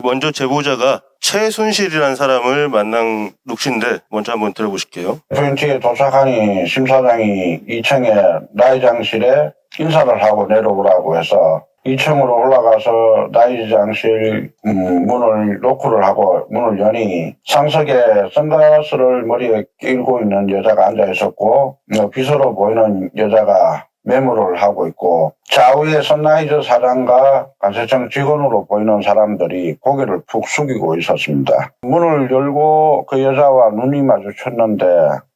먼저 제보자가 최순실이라는 사람을 만난 룩신데 먼저 한번 들어보실게요. FNT에 도착하니 심 사장이 2층에 나이장실에 인사를 하고 내려오라고 해서 2층으로 올라가서 나이장실 문을 노크를 하고 문을 여니 상석에 선글라스를 머리에 끼고 있는 여자가 앉아 있었고 비서로 보이는 여자가 메모를 하고 있고 좌우에 선라이즈 사장과 관세청 직원으로 보이는 사람들이 고개를 푹 숙이고 있었습니다. 문을 열고 그 여자와 눈이 마주쳤는데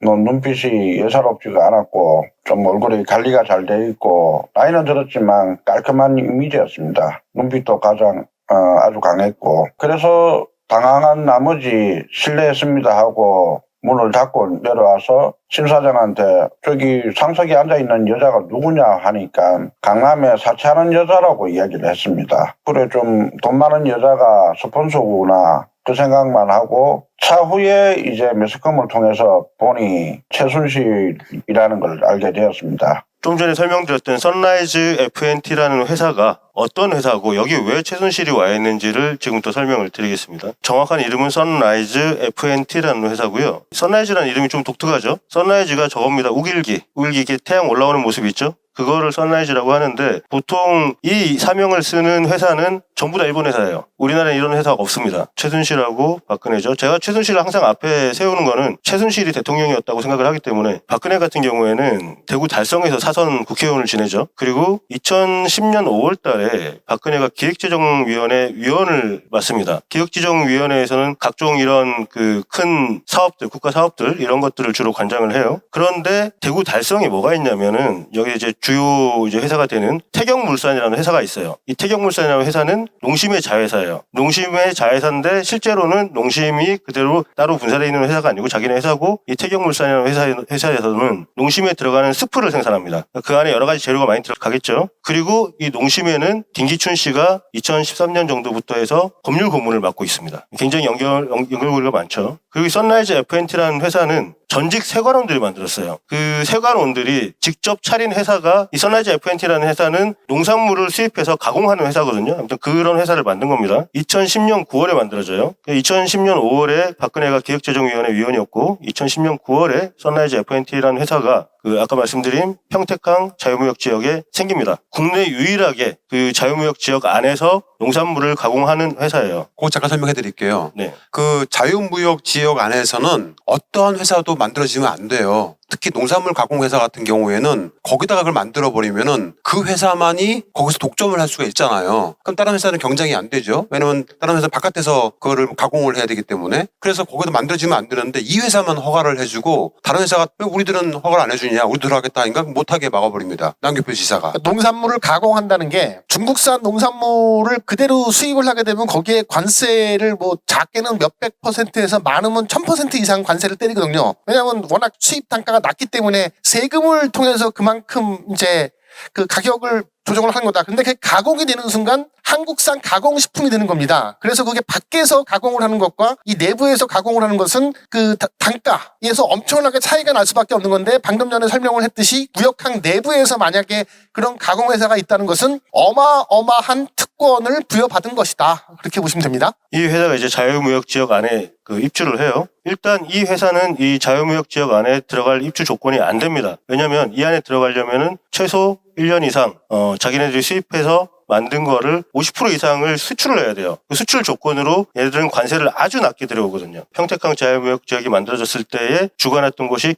눈빛이 예사롭지가 않았고 좀 얼굴이 관리가 잘 돼 있고 나이는 들었지만 깔끔한 이미지였습니다. 눈빛도 가장 아주 강했고 그래서 당황한 나머지 실례했습니다 하고 문을 닫고 내려와서 심 사장한테 저기 상석에 앉아있는 여자가 누구냐 하니까 강남에 사채하는 여자라고 이야기를 했습니다. 그래 좀 돈 많은 여자가 스폰서구나 그 생각만 하고 차후에 이제 매스컴을 통해서 보니 최순실이라는 걸 알게 되었습니다. 좀 전에 설명드렸던 선라이즈 FNT라는 회사가 어떤 회사고 여기 왜 최순실이 와 있는지를 지금부터 설명을 드리겠습니다. 정확한 이름은 선라이즈 FNT라는 회사고요. 선라이즈라는 이름이 좀 독특하죠. 선라이즈가 저겁니다. 우길기 태양 올라오는 모습 있죠. 그거를 선라이즈라고 하는데 보통 이 사명을 쓰는 회사는 전부 다 일본 회사예요. 우리나라에 이런 회사가 없습니다. 최순실하고 박근혜죠. 제가 최순실을 항상 앞에 세우는 거는 최순실이 대통령이었다고 생각을 하기 때문에 박근혜 같은 경우에는 대구 달성에서 사선 국회의원을 지내죠. 그리고 2010년 5월 달에 박근혜가 기획재정위원회 위원을 맡습니다. 기획재정위원회에서는 각종 이런 그 큰 사업들, 국가 사업들 이런 것들을 주로 관장을 해요. 그런데 대구 달성에 뭐가 있냐면은 여기 이제 주요 이제 회사가 되는 태경물산이라는 회사가 있어요. 이 태경물산이라는 회사는 농심의 자회사예요. 농심의 자회사인데 실제로는 농심이 그대로 따로 분사되어 있는 회사가 아니고 자기네 회사고 이 태경물산이라는 회사에서는 농심에 들어가는 스프를 생산합니다. 그 안에 여러 가지 재료가 많이 들어가겠죠. 그리고 이 농심에는 김기춘 씨가 2013년 정도부터 해서 법률 고문을 맡고 있습니다. 굉장히 연결고리가 많죠. 그리고 선라이즈 FNT라는 회사는 전직 세관원들이 만들었어요. 그 세관원들이 직접 차린 회사가 이 선라이즈 FNT라는 회사는 농산물을 수입해서 가공하는 회사거든요. 아무튼 그런 회사를 만든 겁니다. 2010년 9월에 만들어져요. 2010년 5월에 박근혜가 기획재정위원회 위원이었고 2010년 9월에 선라이즈 FNT라는 회사가 그 아까 말씀드린 평택항 자유무역 지역에 생깁니다. 국내 유일하게 그 자유무역 지역 안에서 농산물을 가공하는 회사예요. 그거 잠깐 설명해 드릴게요. 네. 그 자유무역 지역 안에서는 어떠한 회사도 만들어지면 안 돼요. 특히 농산물 가공 회사 같은 경우에는 거기다가 그걸 만들어 버리면은 그 회사만이 거기서 독점을 할 수가 있잖아요. 그럼 다른 회사는 경쟁이 안 되죠. 왜냐면 다른 회사는 바깥에서 그거를 가공을 해야 되기 때문에. 그래서 거기다 만들어지면 안 되는데 이 회사만 허가를 해주고 다른 회사가 왜 우리들은 허가를 안 해주냐, 우리들 하겠다 하니까 못하게 막아버립니다. 남경필 지사가. 농산물을 가공한다는 게 중국산 농산물을 그대로 수입을 하게 되면 거기에 관세를 뭐 작게는 몇백 %에서 많으면 1000% 이상 관세를 때리거든요. 왜냐하면 워낙 수입 단가가 낮기 때문에 세금을 통해서 그만큼 이제 그 가격을 조정을 하는 거다. 근데 그게 가공이 되는 순간 한국산 가공식품이 되는 겁니다. 그래서 그게 밖에서 가공을 하는 것과 이 내부에서 가공을 하는 것은 그 단가에서 엄청나게 차이가 날 수밖에 없는 건데 방금 전에 설명을 했듯이 무역항 내부에서 만약에 그런 가공회사가 있다는 것은 어마어마한 특권을 부여받은 것이다. 그렇게 보시면 됩니다. 이 회사가 이제 자유무역 지역 안에 그 입주를 해요. 일단 이 회사는 이 자유무역 지역 안에 들어갈 입주 조건이 안 됩니다. 왜냐하면 이 안에 들어가려면은 최소 1년 이상 자기네들이 수입해서 만든 거를 50% 이상을 수출을 해야 돼요. 그 수출 조건으로 얘들은 관세를 아주 낮게 들여오거든요. 평택항 자유무역 지역이 만들어졌을 때에 주관했던 곳이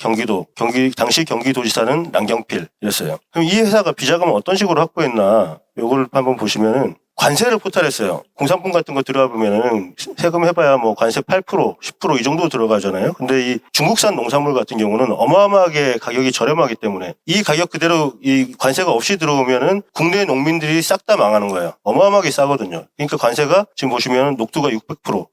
당시 경기도지사는 남경필이었어요. 그럼 이 회사가 비자금을 어떤 식으로 확보했나 요거를 한번 보시면은 관세를 포탈했어요. 공산품 같은 거 들어가 보면은 세금 해봐야 뭐 관세 8%, 10% 이 정도 들어가잖아요. 근데 이 중국산 농산물 같은 경우는 어마어마하게 가격이 저렴하기 때문에 이 가격 그대로 이 관세가 없이 들어오면은 국내 농민들이 싹 다 망하는 거예요. 어마어마하게 싸거든요. 그러니까 관세가 지금 보시면 녹두가 600%,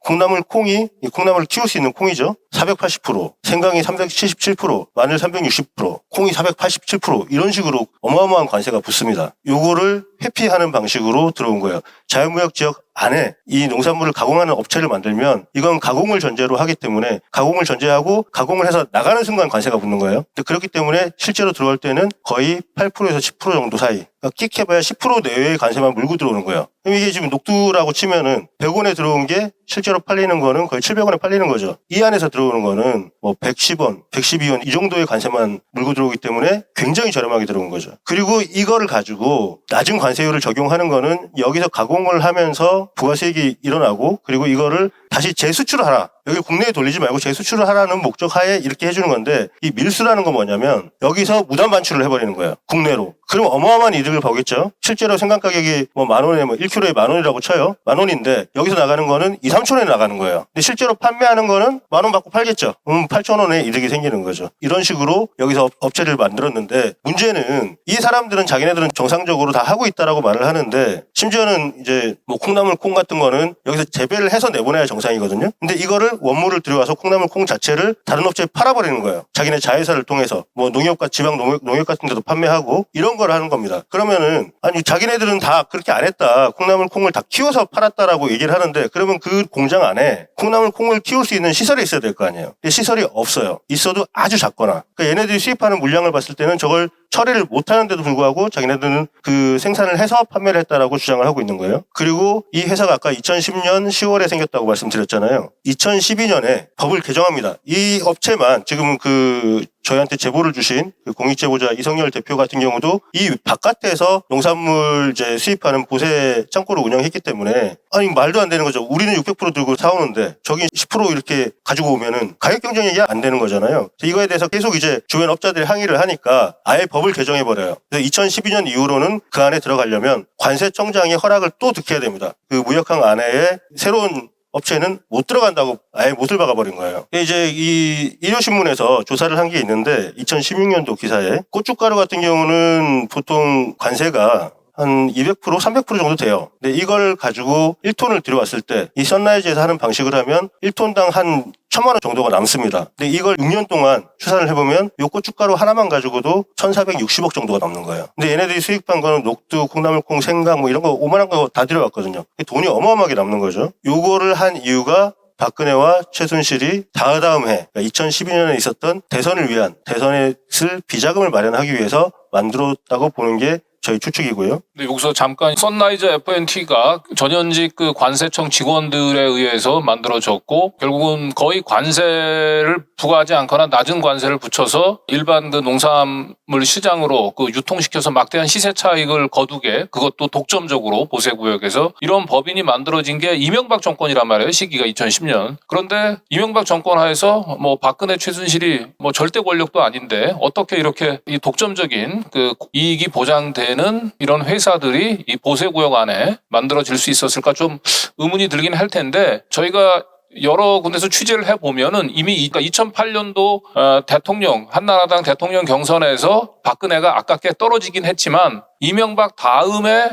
이 콩나물 키울 수 있는 콩이죠. 480%, 생강이 377%, 마늘 360%, 콩이 487% 이런 식으로 어마어마한 관세가 붙습니다. 요거를 회피하는 방식으로 들어온 거예요. 자유무역 지역 안에 이 농산물을 가공하는 업체를 만들면 이건 가공을 전제로 하기 때문에 가공을 전제하고 가공을 해서 나가는 순간 관세가 붙는 거예요. 그렇기 때문에 실제로 들어올 때는 거의 8%에서 10% 정도 사이 그러니까 끽 해봐야 10% 내외의 관세만 물고 들어오는 거예요. 그럼 이게 지금 녹두라고 치면은 100원에 들어온 게 실제로 팔리는 거는 거의 700원에 팔리는 거죠. 이 안에서 들어오는 거는 뭐 110원, 112원 이 정도의 관세만 물고 들어오기 때문에 굉장히 저렴하게 들어온 거죠. 그리고 이거를 가지고 낮은 관세율을 적용하는 거는 여기서 가공을 하면서 부가세액이 일어나고 그리고 이거를 다시 재수출을 하라. 여기 국내에 돌리지 말고 재수출을 하라는 목적 하에 이렇게 해주는 건데 이 밀수라는 건 뭐냐면 여기서 무단 반출을 해버리는 거예요. 국내로. 그럼 어마어마한 이득을 보겠죠. 실제로 생산 가격이 뭐 10,000원에 뭐 1kg에 10,000원이라고 쳐요. 10,000원인데 여기서 나가는 거는 2,000~3,000원에 나가는 거예요. 근데 실제로 판매하는 거는 10,000원 받고 팔겠죠. 8,000원의 이득이 생기는 거죠. 이런 식으로 여기서 업체를 만들었는데 문제는 이 사람들은 자기네들은 정상적으로 다 하고 있다라고 말을 하는데 심지어는 이제 뭐 콩나물 콩 같은 거는 여기서 재배를 해서 내보내야 정상이거든요. 근데 이거를 원물을 들여와서 콩나물 콩 자체를 다른 업체에 팔아버리는 거예요. 자기네 자회사를 통해서 뭐 농협과 지방 농협 같은 데도 판매하고 이런 걸 하는 겁니다. 그러면은 아니 자기네들은 다 그렇게 안 했다. 콩나물 콩을 다 키워서 팔았다라고 얘기를 하는데 그러면 그 공장 안에 콩나물 콩을 키울 수 있는 시설이 있어야 될 거 아니에요. 근데 시설이 없어요. 있어도 아주 작거나. 그러니까 얘네들이 수입하는 물량을 봤을 때는 저걸 처리를 못하는데도 불구하고 자기네들은 그 생산을 해서 판매를 했다라고 주장을 하고 있는 거예요. 그리고 이 회사가 아까 2010년 10월에 생겼다고 말씀드렸잖아요. 2012년에 법을 개정합니다. 이 업체만 지금 그 저희한테 제보를 주신 그 공익제보자 이성열 대표 같은 경우도 이 바깥에서 농산물 이제 수입하는 보세 창고를 운영했기 때문에 아니 말도 안 되는 거죠. 우리는 600% 들고 사오는데 저기 10% 이렇게 가지고 오면은 가격 경쟁이 안 되는 거잖아요. 이거에 대해서 계속 이제 주변 업자들이 항의를 하니까 아예 법을 개정해버려요. 그래서 2012년 이후로는 그 안에 들어가려면 관세청장의 허락을 또 득해야 됩니다. 그 무역항 안에 새로운 업체는 못 들어간다고 아예 못을 박아버린 거예요. 이제 이 일요신문에서 조사를 한 게 있는데 2016년도 기사에 고춧가루 같은 경우는 보통 관세가 한 200%, 300% 정도 돼요. 근데 이걸 가지고 1톤을 들여왔을 때 이 선라이즈에서 하는 방식을 하면 1톤당 한 1,000만 원 정도가 남습니다. 근데 이걸 6년 동안 추산을 해보면 요 고춧가루 하나만 가지고도 1,460억 정도가 남는 거예요. 근데 얘네들이 수입한 거는 녹두, 콩나물콩, 생강 뭐 이런 거 오만한 거 다 들여왔거든요. 돈이 어마어마하게 남는 거죠. 요거를 한 이유가 박근혜와 최순실이 다음 해 2012년에 있었던 대선을 위한 대선에 쓸 비자금을 마련하기 위해서 만들었다고 보는 게 저희 추측이고요. 근데 여기서 잠깐 선라이즈 FNT가 전현직 그 관세청 직원들에 의해서 만들어졌고 결국은 거의 관세를 부과하지 않거나 낮은 관세를 붙여서 일반 그 농산물 시장으로 그 유통시켜서 막대한 시세 차익을 거두게 그것도 독점적으로 보세구역에서 이런 법인이 만들어진 게 이명박 정권이란 말이에요. 시기가 2010년. 그런데 이명박 정권 하에서 뭐 박근혜 최순실이 뭐 절대 권력도 아닌데 어떻게 이렇게 이 독점적인 그 이익이 보장되는 이런 회사들이 이 보세구역 안에 만들어질 수 있었을까 좀 의문이 들긴 할 텐데 저희가 여러 군데서 취재를 해보면은 이미 2008년도 대통령 한나라당 대통령 경선에서 박근혜가 아깝게 떨어지긴 했지만 이명박 다음에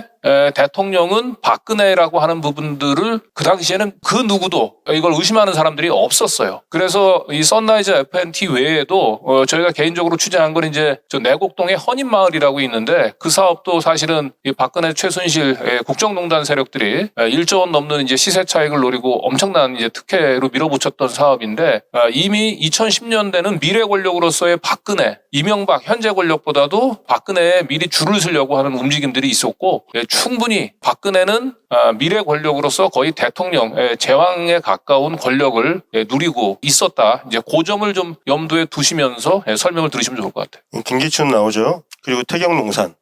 대통령은 박근혜라고 하는 부분들을 그 당시에는 그 누구도 이걸 의심하는 사람들이 없었어요. 그래서 이 선라이즈 FNT 외에도 저희가 개인적으로 취재한 건 이제 저 내곡동의 헌인마을이라고 있는데 그 사업도 사실은 이 박근혜 최순실 국정농단 세력들이 1조 원 넘는 이제 시세 차익을 노리고 엄청난 이제 특혜로 밀어붙였던 사업인데 이미 2010년대는 미래 권력으로서의 박근혜, 이명박 현재 권력보다도 박근혜에 미리 줄을 서려고 하는 움직임들이 있었고 충분히 박근혜는 미래 권력으로서 거의 대통령, 제왕에 가까운 권력을 누리고 있었다. 이제 그 점을 좀 염두에 두시면서 설명을 들으시면 좋을 것 같아요. 김기춘 나오죠. 그리고 태경농산.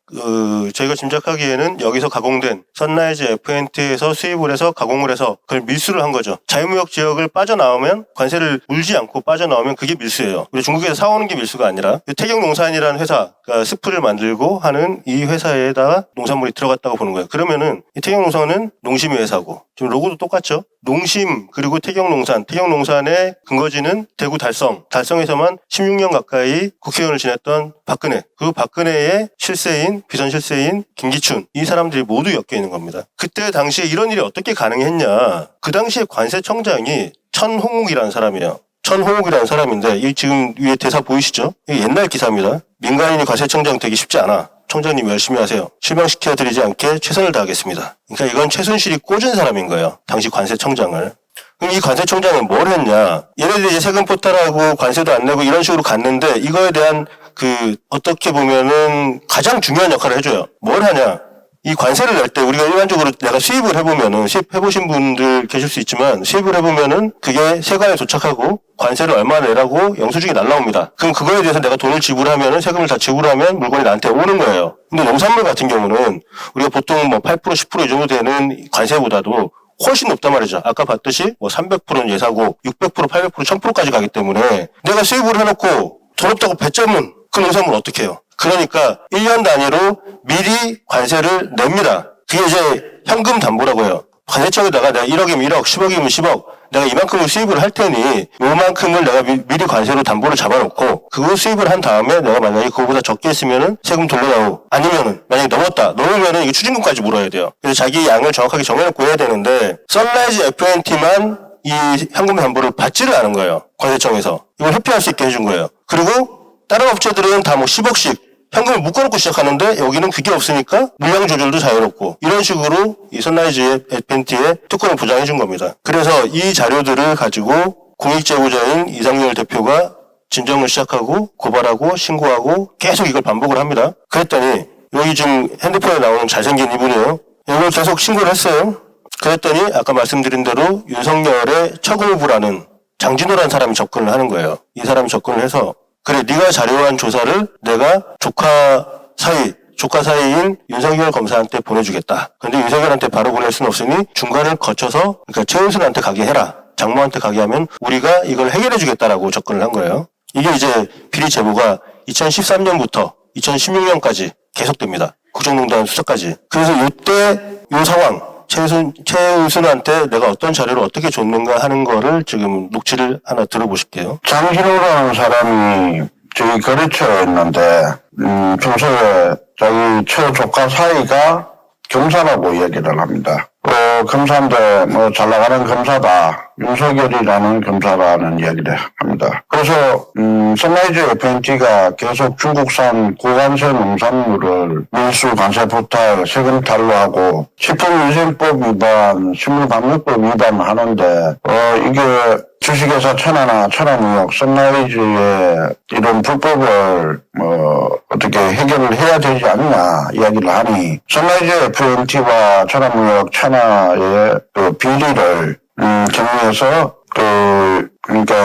저희가 짐작하기에는 여기서 가공된 선라이즈 FNT에서 수입을 해서 가공을 해서 그걸 밀수를 한 거죠. 자유무역 지역을 빠져나오면 관세를 물지 않고 빠져나오면 그게 밀수예요. 우리 중국에서 사오는 게 밀수가 아니라 태경농산이라는 회사가 스프를 만들고 하는 이 회사에다가 농산물이 들어갔다고 보는 거예요. 그러면은 이 태경농산은 농심의 회사고 지금 로고도 똑같죠. 농심 그리고 태경농산의 근거지는 대구 달성에서만 16년 가까이 국회의원을 지냈던 박근혜 그 박근혜의 실세인 비선 실세인 김기춘 이 사람들이 모두 엮여 있는 겁니다. 그때 당시에 이런 일이 어떻게 가능했냐. 그 당시에 관세청장이 천홍욱이라는 사람이에요. 천홍욱이라는 사람인데 이 지금 위에 대사 보이시죠? 이게 옛날 기사입니다. 민간인이 관세청장 되기 쉽지 않아. 청장님 열심히 하세요. 실망시켜드리지 않게 최선을 다하겠습니다. 그러니까 이건 최순실이 꽂은 사람인 거예요. 당시 관세청장을. 그럼 이 관세청장은 뭘 했냐. 얘네들이 이제 세금 포탈하고 관세도 안 내고 이런 식으로 갔는데 이거에 대한 어떻게 보면은 가장 중요한 역할을 해줘요. 뭘 하냐? 이 관세를 낼 때 우리가 일반적으로 내가 수입을 해보면은 수입해보신 분들 계실 수 있지만 수입을 해보면은 그게 세관에 도착하고 관세를 얼마 내라고 영수증이 날라옵니다. 그럼 그거에 대해서 내가 돈을 지불하면은 세금을 다 지불하면 물건이 나한테 오는 거예요. 근데 농산물 같은 경우는 우리가 보통 뭐 8% 10% 이 정도 되는 관세보다도 훨씬 높단 말이죠. 아까 봤듯이 뭐 300%는 예사고 600%, 800%, 1000%까지 가기 때문에 내가 수입을 해놓고 돈 없다고 배째면 그 농산물 어떻게 해요? 그러니까 1년 단위로 미리 관세를 냅니다. 그게 이제 현금 담보라고 해요. 관세청에다가 내가 1억이면 1억, 10억이면 10억, 내가 이만큼을 수입을 할 테니 요만큼을 내가 미리 관세로 담보를 잡아놓고 그거 수입을 한 다음에 내가 만약에 그거보다 적게 했으면은 세금 돌려다오. 아니면은 만약에 넘으면은 이게 추징금까지 물어야 돼요. 그래서 자기 양을 정확하게 정해놓고 해야 되는데 선라이즈 FNT만 이 현금 담보를 받지를 않은 거예요. 관세청에서. 이걸 회피할 수 있게 해준 거예요. 그리고 다른 업체들은 다 뭐 10억씩 현금을 묶어놓고 시작하는데 여기는 그게 없으니까 물량 조절도 자유롭고 이런 식으로 이 선라이즈 FNT의 특권을 보장해 준 겁니다. 그래서 이 자료들을 가지고 공익제보자인 이상열 대표가 진정을 시작하고 고발하고 신고하고 계속 이걸 반복을 합니다. 그랬더니 여기 지금 핸드폰에 나오는 잘생긴 이분이에요. 이걸 계속 신고를 했어요. 그랬더니 아까 말씀드린 대로 윤석열의 처금부라는 장진호라는 사람이 접근을 하는 거예요. 이 사람이 접근을 해서 그래, 네가 자료한 조사를 내가 조카 사이인 윤석열 검사한테 보내주겠다. 근데 윤석열한테 바로 보낼 수는 없으니 중간을 거쳐서 그러니까 최은순한테 가게 해라. 장모한테 가게 하면 우리가 이걸 해결해주겠다라고 접근을 한 거예요. 이게 이제 비리 제보가 2013년부터 2016년까지 계속됩니다. 국정농단 수사까지. 그래서 이때 이 상황 최은순한테 내가 어떤 자료를 어떻게 줬는가 하는 거를 지금 녹취를 하나 들어보실게요. 장진호라는 사람이 저희 거래처였는데 평소에 자기 처조카 사이가 검사라고 이야기를 합니다. 검사인데 뭐 잘 나가는 검사다. 윤석열이라는 검사라는 이야기를 합니다. 그래서 선라이즈 FNT가 계속 중국산 고관세 농산물을 밀수 관세 포탈 세금 탈루하고 식품위생법 위반, 식물방역법 위반하는데 이게 주식회사 천하나 천하무역 선라이즈의 이런 불법을 어떻게 해결을 해야 되지 않냐 이야기를 하니 선라이즈 FNT와 천하무역 천하의 그 비리를 정리해서 그러니까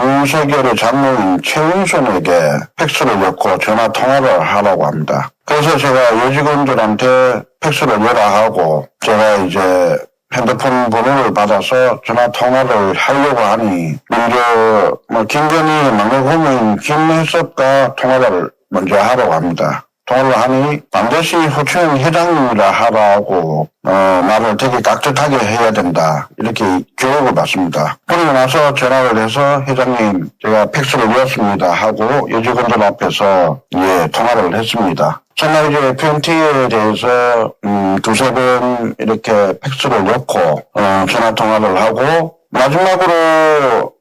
윤석열의 장모인 최은순에게 팩스를 넣고 전화 통화를 하라고 합니다. 그래서 제가 여직원들한테 팩스를 내라 하고 제가 이제 핸드폰 번호를 받아서 전화 통화를 하려고 하니 먼저 김건희 막내고문 김혜섭과 통화를 먼저 하라고 합니다. 통화를 하니 반드시 호충 회장님이라 하라고 말을 되게 깍듯하게 해야 된다 이렇게 교육을 받습니다. 그러고 나서 전화를 해서 회장님 제가 팩스를 넣었습니다 하고 여직원들 앞에서 통화를 했습니다. 선라이즈 FNT에 대해서 두세 번 이렇게 팩스를 넣고 전화 통화를 하고 마지막으로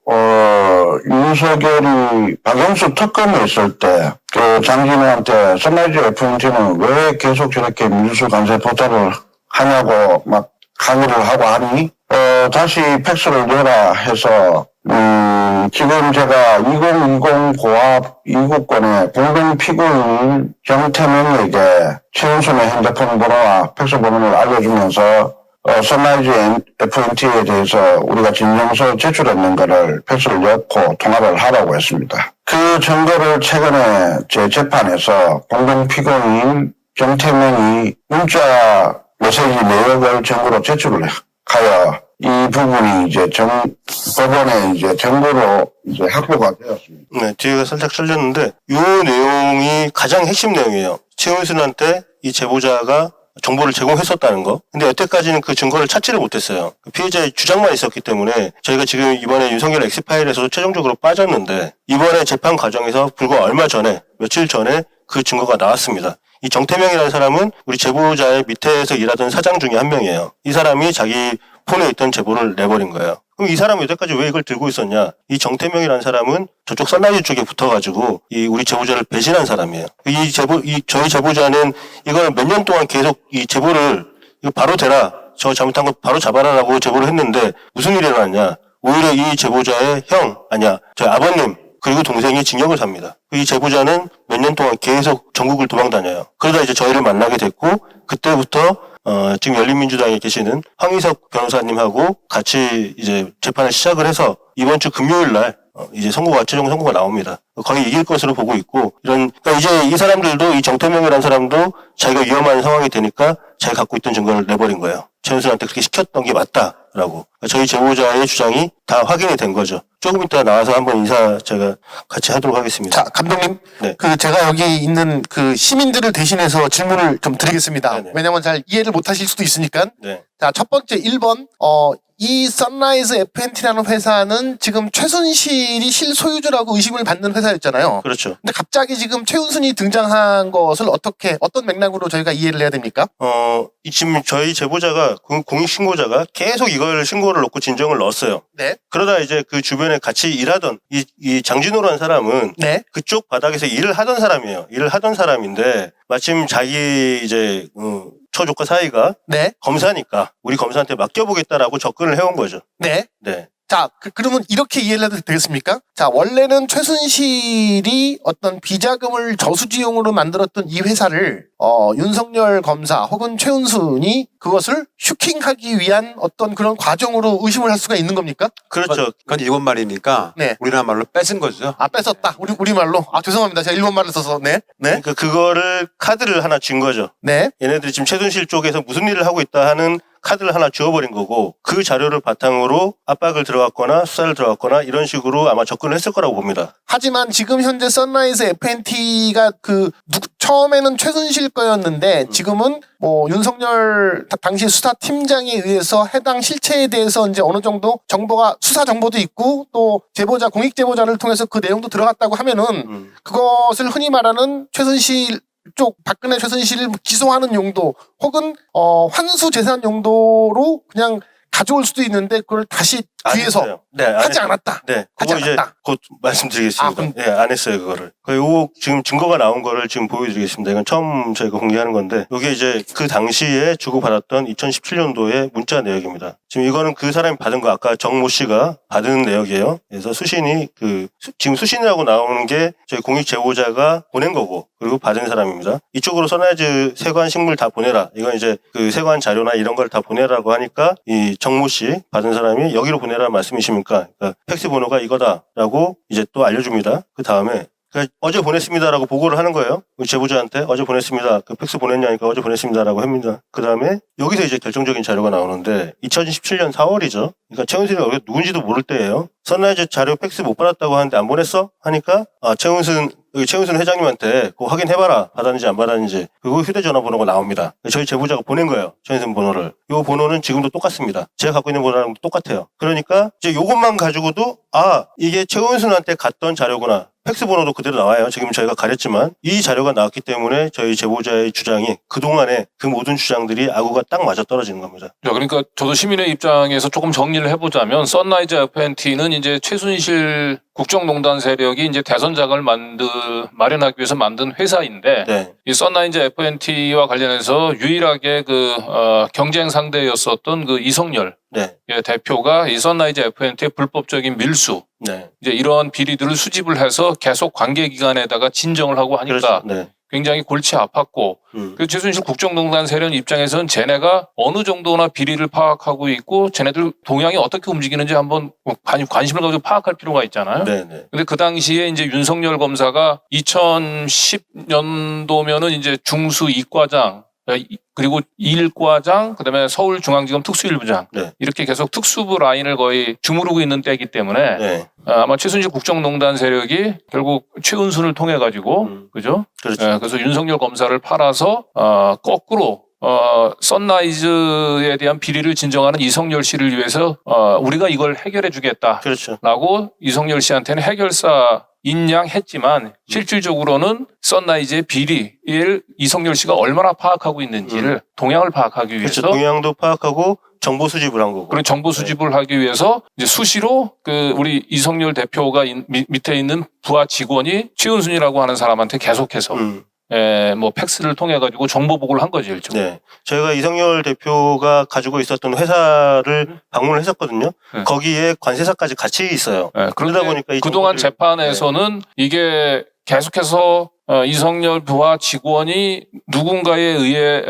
윤석열이 박영수 특검에 있을 때 그 장진호한테 선라이즈 FNT는 왜 계속 저렇게 밀수 관세 포탈을 하냐고 막 항의를 하고 하니 다시 팩스를 내라 해서 지금 제가 2020 고압 이국권의 공동 피고인 정태명에게 최은순의 핸드폰 번호와 팩스 번호를 알려주면서 선라이즈 FNT에 대해서 우리가 진정서 제출했는 거를 팩스를 넣고 통화를 하라고 했습니다. 그 증거를 최근에 제 재판에서 공동 피고인 정태명이 문자 메시지 내역을 증거로 제출을 하여 이 부분이 이제 법원에 이제 증거로 이제 확보가 되었습니다. 네, 뒤에가 살짝 잘렸는데 이 내용이 가장 핵심 내용이에요. 최은순한테 이 제보자가 정보를 제공했었다는 거. 근데 여태까지는 그 증거를 찾지를 못했어요. 피해자의 주장만 있었기 때문에 저희가 지금 이번에 윤석열 X파일에서도 최종적으로 빠졌는데 이번에 재판 과정에서 불과 얼마 전에 며칠 전에 그 증거가 나왔습니다. 이 정태명이라는 사람은 우리 제보자의 밑에서 일하던 사장 중에 한 명이에요. 이 사람이 자기 폰에 있던 제보를 내버린 거예요. 그럼 이 사람이 여태까지 왜 이걸 들고 있었냐? 이 정태명이라는 사람은 저쪽 선라이즈 쪽에 붙어가지고 이 우리 제보자를 배신한 사람이에요. 저희 제보자는 이걸 몇 년 동안 계속 이 제보를 이거 바로 대라, 저 잘못한 거 바로 잡아라라고 제보를 했는데 무슨 일이 일어났냐? 오히려 이 제보자의 저희 아버님 그리고 동생이 징역을 삽니다. 이 제보자는 몇 년 동안 계속 전국을 도망다녀요. 그러다 이제 저희를 만나게 됐고 그때부터 지금 열린민주당에 계시는 황희석 변호사님하고 같이 이제 재판을 시작을 해서 이번 주 금요일 날 이제 최종 선고가 나옵니다. 거의 이길 것으로 보고 있고 그러니까 이제 이 사람들도 이 정태명이라는 사람도 자기가 위험한 상황이 되니까 자기가 갖고 있던 증거를 내버린 거예요. 최은순한테 그렇게 시켰던 게 맞다라고. 저희 제보자의 주장이 다 확인이 된 거죠. 조금 이따 나와서 한번 인사 제가 같이 하도록 하겠습니다. 자, 감독님. 네. 제가 여기 있는 시민들을 대신해서 질문을 좀 드리겠습니다. 네네. 왜냐면 잘 이해를 못 하실 수도 있으니까. 네. 자, 첫 번째 1번. 이 선라이즈 FNT라는 회사는 지금 최순실이 실소유주라고 의심을 받는 회사였잖아요. 그렇죠. 근데 갑자기 지금 최은순이 등장한 것을 어떤 맥락으로 저희가 이해를 해야 됩니까? 지금 저희 제보자가 공익신고자가 계속 이걸 신고를 넣고 진정을 넣었어요. 네. 그러다 이제 그 주변에 같이 일하던 이 장진호라는 사람은 네. 그쪽 바닥에서 일을 하던 사람이에요. 일을 하던 사람인데 마침 자기 이제 처조카 사이가 네. 검사니까 우리 검사한테 맡겨보겠다라고 접근을 해온 거죠. 네. 네. 자, 그러면 이렇게 이해를 해도 되겠습니까? 자, 원래는 최순실이 어떤 비자금을 저수지용으로 만들었던 이 회사를 윤석열 검사 혹은 최은순이 그것을 슈킹하기 위한 어떤 그런 과정으로 의심을 할 수가 있는 겁니까? 그렇죠. 그건 일본 말이니까 네. 우리나라 말로 뺏은 거죠. 아, 뺏었다. 우리말로. 아, 죄송합니다. 제가 일본 말을 써서. 네. 네. 그러니까 그거를 카드를 하나 준 거죠. 네. 얘네들이 지금 최순실 쪽에서 무슨 일을 하고 있다 하는 카드를 하나 주어버린 거고 그 자료를 바탕으로 압박을 들어갔거나 수사를 들어갔거나 이런 식으로 아마 접근을 했을 거라고 봅니다. 하지만 지금 현재 선라이즈 FNT가 처음에는 최순실 거였는데 지금은 윤석열 당시 수사팀장에 의해서 해당 실체에 대해서 이제 어느 정도 정보가 수사 정보도 있고 또 제보자 공익 제보자를 통해서 그 내용도 들어갔다고 하면은 그것을 흔히 말하는 최순실 쪽 박근혜 최순실을 기소하는 용도 혹은 환수 재산 용도로 그냥 가져올 수도 있는데 그걸 다시 뒤에서 했어요. 네, 안 하지 했어요. 않았다. 네, 하지 그거 이제 않았다. 곧 말씀드리겠습니다. 아, 네, 안 했어요, 그거를. 요거 지금 증거가 나온 거를 지금 보여드리겠습니다. 이건 처음 저희가 공개하는 건데, 이게 이제 그 당시에 주고받았던 2017년도의 문자 내역입니다. 지금 이거는 그 사람이 받은 거, 아까 정모 씨가 받은 내역이에요. 그래서 수신이 지금 수신이라고 나오는 게 저희 공익 제보자가 보낸 거고, 그리고 받은 사람입니다. 이쪽으로 선라이즈 세관 식물 다 보내라. 이건 이제 그 세관 자료나 이런 걸 다 보내라고 하니까 이 정모 씨 받은 사람이 여기로 보내라는 말씀이십니까? 그러니까 팩스 번호가 이거다라고 이제 또 알려줍니다. 그 다음에 어제 보냈습니다라고 보고를 하는 거예요. 우리 제보자한테 어제 보냈습니다. 그 팩스 보냈냐니까 어제 보냈습니다라고 합니다. 그 다음에 여기서 이제 결정적인 자료가 나오는데 2017년 4월이죠. 그러니까 최은순이 누군지도 모를 때예요. 선라이즈 자료 팩스 못 받았다고 하는데 안 보냈어? 하니까 최은순 회장님한테 그거 확인해봐라. 받았는지 안 받았는지. 그리고 휴대전화 번호가 나옵니다. 저희 제보자가 보낸 거예요. 최은순 번호를. 이 번호는 지금도 똑같습니다. 제가 갖고 있는 번호랑 똑같아요. 그러니까 이제 이것만 가지고도 이게 최은순한테 갔던 자료구나. 팩스 번호도 그대로 나와요. 지금 저희가 가렸지만 이 자료가 나왔기 때문에 저희 제보자의 주장이 그동안에 그 모든 주장들이 아구가 딱 맞아 떨어지는 겁니다. 자, 그러니까 저도 시민의 입장에서 조금 정리를 해보자면 선라이즈 FNT는 이제 최순실 국정농단 세력이 이제 대선 자금을 마련하기 위해서 만든 회사인데 네. 이 선라이즈 FNT와 관련해서 유일하게 경쟁 상대였었던 이성열 네. 대표가 이 선라이즈 FNT의 불법적인 밀수 네. 이제 이러한 비리들을 수집을 해서 계속 관계기관에다가 진정을 하고 하니까 그렇죠. 네. 굉장히 골치 아팠고 그 최순실 국정농단 세력 입장에서는 쟤네가 어느 정도나 비리를 파악하고 있고 쟤네들 동향이 어떻게 움직이는지 한번 관심을 가지고 파악할 필요가 있잖아요. 네네. 근데 그 당시에 이제 윤석열 검사가 2010년도면은 이제 중수 2과장 그리고 1과장 그다음에 서울중앙지검 특수일부장 네. 이렇게 계속 특수부 라인을 거의 주무르고 있는 때이기 때문에 네. 아마 최순실 국정농단 세력이 결국 최은순을 통해 가지고 그죠? 그렇죠. 예, 그래서 윤석열 검사를 팔아서 거꾸로 선라이즈에 대한 비리를 진정하는 이성열 씨를 위해서 우리가 이걸 해결해 주겠다라고 그렇죠. 이성열 씨한테는 해결사 인양했지만 실질적으로는 선라이즈의 비리를 이성열 씨가 얼마나 파악하고 있는지를 동향을 파악하기 위해서 그렇죠. 동향도 파악하고 정보 수집을 한 거고. 그런 정보 수집을 하기 위해서 이제 수시로 우리 이성열 대표가 밑에 있는 부하 직원이 최은순이라고 하는 사람한테 계속해서 뭐 팩스를 통해 가지고 정보 보고를 한 거죠, 일종의. 네. 저희가 이성열 대표가 가지고 있었던 회사를 방문을 했었거든요. 네. 거기에 관세사까지 같이 있어요. 네, 그러다 그런데 보니까 이 그동안 정보들이- 재판에서는 이게 계속해서 이성열 부하 직원이 누군가에 의해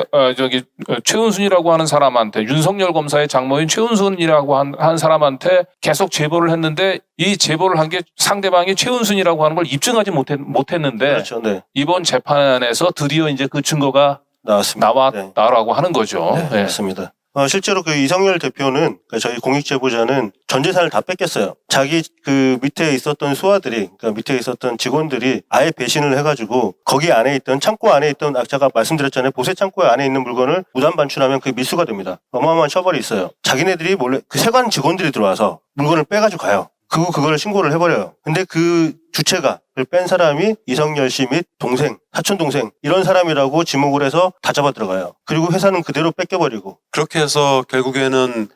최은순이라고 하는 사람한테 윤석열 검사의 장모인 최은순이라고 한 사람한테 계속 제보를 했는데 이 제보를 한 게 상대방이 최은순이라고 하는 걸 입증하지 못했는데 그렇죠. 네. 이번 재판에서 드디어 이제 그 증거가 나왔습니다. 네. 나왔다라고 하는 거죠. 네, 네. 맞습니다. 실제로 그 이성열 대표는 그러니까 저희 공익제보자는 전 재산을 다 뺏겼어요. 자기 그 밑에 있었던 수하들이 그러니까 밑에 있었던 직원들이 아예 배신을 해가지고 거기 안에 있던 창고 안에 있던 아까 말씀드렸잖아요. 보세 창고 안에 있는 물건을 무단 반출하면 그게 밀수가 됩니다. 어마어마한 처벌이 있어요. 자기네들이 몰래 그 세관 직원들이 들어와서 물건을 빼가지고 가요. 그걸 신고를 해버려요. 근데 그 주체가 그걸 뺀 사람이 이성열 씨 및 동생, 사촌 동생 이런 사람이라고 지목을 해서 다 잡아 들어가요. 그리고 회사는 그대로 뺏겨버리고. 그렇게 해서 결국에는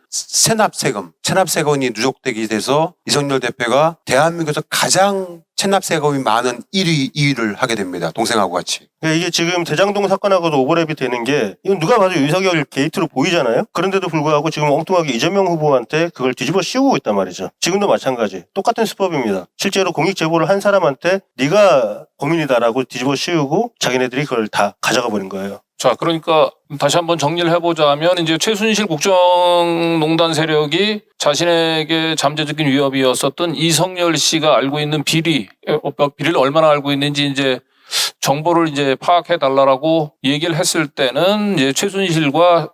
체납세금이 누적되게 돼서 이성열 대표가 대한민국에서 가장 체납세금이 많은 1위, 2위를 하게 됩니다. 동생하고 같이. 그러니까 이게 지금 대장동 사건하고도 오버랩이 되는 게 이건 누가 봐도 윤석열 게이트로 보이잖아요. 그런데도 불구하고 지금 엉뚱하게 이재명 후보한테 그걸 뒤집어 씌우고 있단 말이죠. 지금도 마찬가지. 똑같은 수법입니다. 실제로 공익 제보를 한 사람한테 네가 고민이다라고 뒤집어 씌우고 자기네들이 그걸 다 가져가 버린 거예요. 자, 그러니까 다시 한번 정리를 해보자면 이제 최순실 국정농단 세력이 자신에게 잠재적인 위협이었었던 이성열 씨가 알고 있는 비리를 얼마나 알고 있는지 이제 정보를 이제 파악해 달라라고 얘기를 했을 때는 이제 최순실과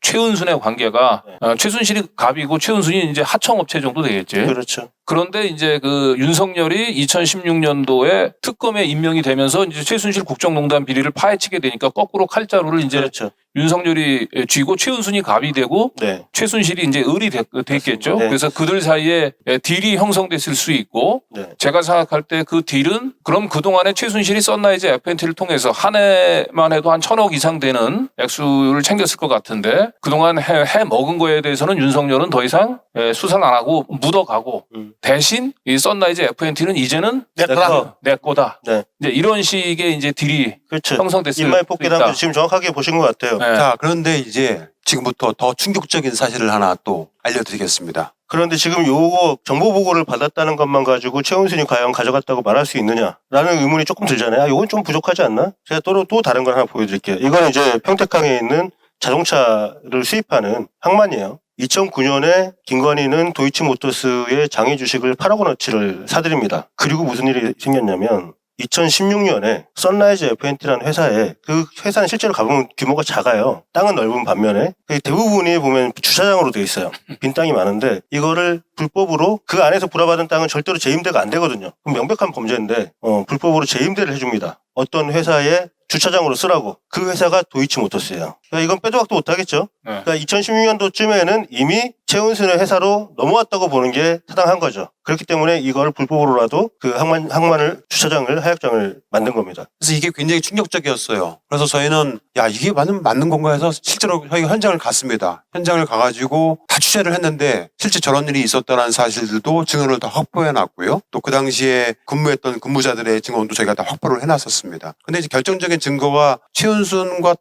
최은순의 관계가 최순실이 갑이고 최은순이 이제 하청업체 정도 되겠지. 그렇죠. 그런데 이제 그 윤석열이 2016년도에 특검에 임명이 되면서 이제 최순실 국정농단 비리를 파헤치게 되니까 거꾸로 칼자루를 이제 그렇죠. 윤석열이 쥐고 최은순이 갑이 되고 네. 최순실이 이제 을이 됐겠죠. 네. 그래서 그들 사이에 딜이 형성됐을 수 있고 네. 제가 생각할 때 그 딜은 그럼 그동안에 최순실이 썬라이즈 FNT를 통해서 한 해만 해도 한 1,000억 이상 되는 액수를 챙겼을 것 같은데 그동안 해 먹은 거에 대해서는 윤석열은 더 이상 수사를 안 하고 묻어가고 대신 이 썬라이즈 FNT는 이제는 내 거다. 네. 이제 이런 식의 이제 딜이 그렇죠. 형성됐을 입마에 수 뽑기를 있다. 하면서 지금 정확하게 보신 것 같아요. 네. 자, 그런데 이제 지금부터 더 충격적인 사실을 하나 또 알려드리겠습니다. 그런데 지금 요거 정보 보고를 받았다는 것만 가지고 최은순이 과연 가져갔다고 말할 수 있느냐라는 의문이 조금 들잖아요. 요건 좀 부족하지 않나? 제가 또 다른 걸 하나 보여드릴게요. 이건 이제 평택항에 있는 자동차를 수입하는 항만이에요. 2009년에 김건희는 도이치모터스의 장외 주식을 8억 원어치를 사들입니다. 그리고 무슨 일이 생겼냐면 2016년에 선라이즈 FNT라는 회사에 그 회사는 실제로 가보면 규모가 작아요. 땅은 넓은 반면에 대부분이 보면 주차장으로 되어 있어요. 빈 땅이 많은데 이거를 불법으로 그 안에서 불화받은 땅은 절대로 재임대가 안 되거든요. 그럼 명백한 범죄인데 불법으로 재임대를 해줍니다. 어떤 회사에 주차장으로 쓰라고. 그 회사가 도이치모터스예요. 그러니까 이건 빼도 박도 못하겠죠. 네. 그러니까 2016년도쯤에는 이미 최은순의 회사로 넘어왔다고 보는 게 타당한 거죠. 그렇기 때문에 이걸 불법으로라도 그 항만을 주차장을 하역장을 만든 겁니다. 그래서 이게 굉장히 충격적이었어요. 그래서 저희는 야 이게 맞는 건가 해서 실제로 저희가 현장을 갔습니다. 현장을 가가지고 다 취재를 했는데 실제 저런 일이 있었다는 사실들도 증언을 다 확보해놨고요. 또 그 당시에 근무했던 근무자들의 증언도 저희가 다 확보를 해놨었습니다. 근데 이제 결정적인 증거가 최은순과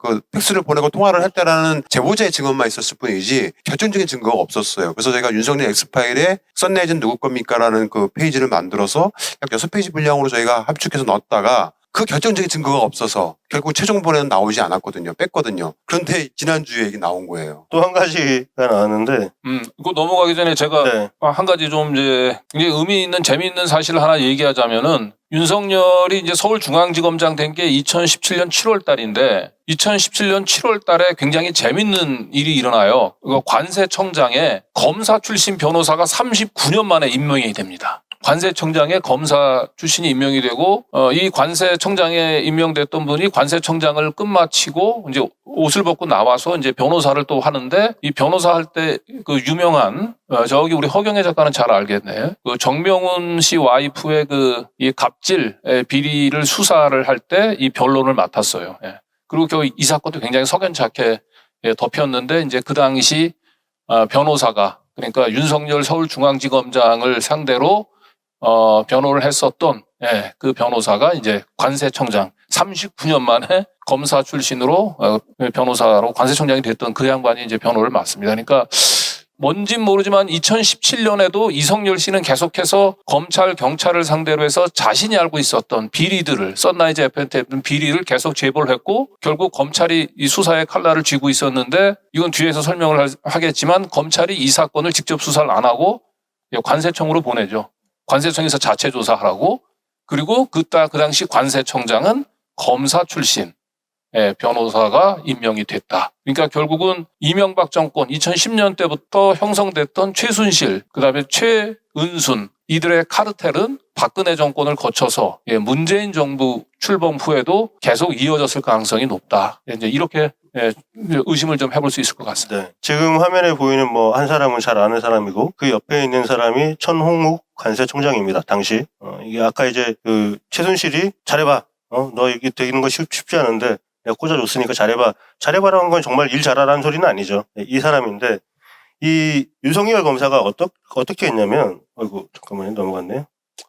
그 팩스를 보내고 통화를 했다라는 제보자의 증언만 있었을 뿐이지 결정적인 증거가 없었어요. 그래서 저희가 윤석열 X파일에 썬라이즈는 누구 겁니까라는 그 페이지를 만들어서 약 6페이지 분량으로 저희가 합축해서 넣었다가 그 결정적인 증거가 없어서 결국 최종본에는 나오지 않았거든요. 뺐거든요. 그런데 지난주에 이게 나온 거예요. 또 한 가지가 나왔는데 이거 넘어가기 전에 제가 네. 한 가지 좀 이제 의미 있는 재미있는 사실을 하나 얘기하자면은 윤석열이 이제 서울중앙지검장 된 게 2017년 7월 달인데 2017년 7월 달에 굉장히 재밌는 일이 일어나요. 관세청장에 검사 출신 변호사가 39년 만에 임명이 됩니다. 관세청장에 검사 출신이 임명이 되고 이 관세청장에 임명됐던 분이 관세청장을 끝마치고 이제 옷을 벗고 나와서 이제 변호사를 또 하는데 이 변호사 할 때 그 유명한 저기 우리 허경혜 작가는 잘 알겠네. 그 정명훈 씨 와이프의 그 이 갑질 비리를 수사를 할 때 이 변론을 맡았어요. 예. 그리고 겨우 이 사건도 굉장히 석연찮게 덮였는데 이제 그 당시 변호사가 그러니까 윤석열 서울중앙지검장을 상대로 변호를 했었던 그 변호사가 이제 관세청장 39년 만에 검사 출신으로 변호사로 관세청장이 됐던 그 양반이 이제 변호를 맡습니다. 그러니까 뭔진 모르지만 2017년에도 이성열 씨는 계속해서 검찰, 경찰을 상대로 해서 자신이 알고 있었던 비리들을 썬라이즈 FNT 비리를 계속 제보를 했고 결국 검찰이 이 수사에 칼날을 쥐고 있었는데 이건 뒤에서 설명을 하겠지만 검찰이 이 사건을 직접 수사를 안 하고 관세청으로 보내죠. 관세청에서 자체 조사하라고. 그리고 그 당시 관세청장은 검사 출신 변호사가 임명이 됐다. 그러니까 결국은 이명박 정권 2010년 때부터 형성됐던 최순실, 그다음에 최은순 이들의 카르텔은 박근혜 정권을 거쳐서 문재인 정부 출범 후에도 계속 이어졌을 가능성이 높다. 이제 이렇게 의심을 좀 해볼 수 있을 것 같습니다. 네. 지금 화면에 보이는 뭐 한 사람은 잘 아는 사람이고 그 옆에 있는 사람이 천홍욱 관세청장입니다. 당시 이게 아까 이제 그 최순실이 잘해봐. 너 이게 되는 거 쉽지 않은데 내가 꽂아줬으니까 잘해봐라는 건 정말 일 잘하라는 소리는 아니죠. 이 사람인데 이 윤석열 검사가 어떻게 했냐면 아이고 잠깐만요 넘어갔네요.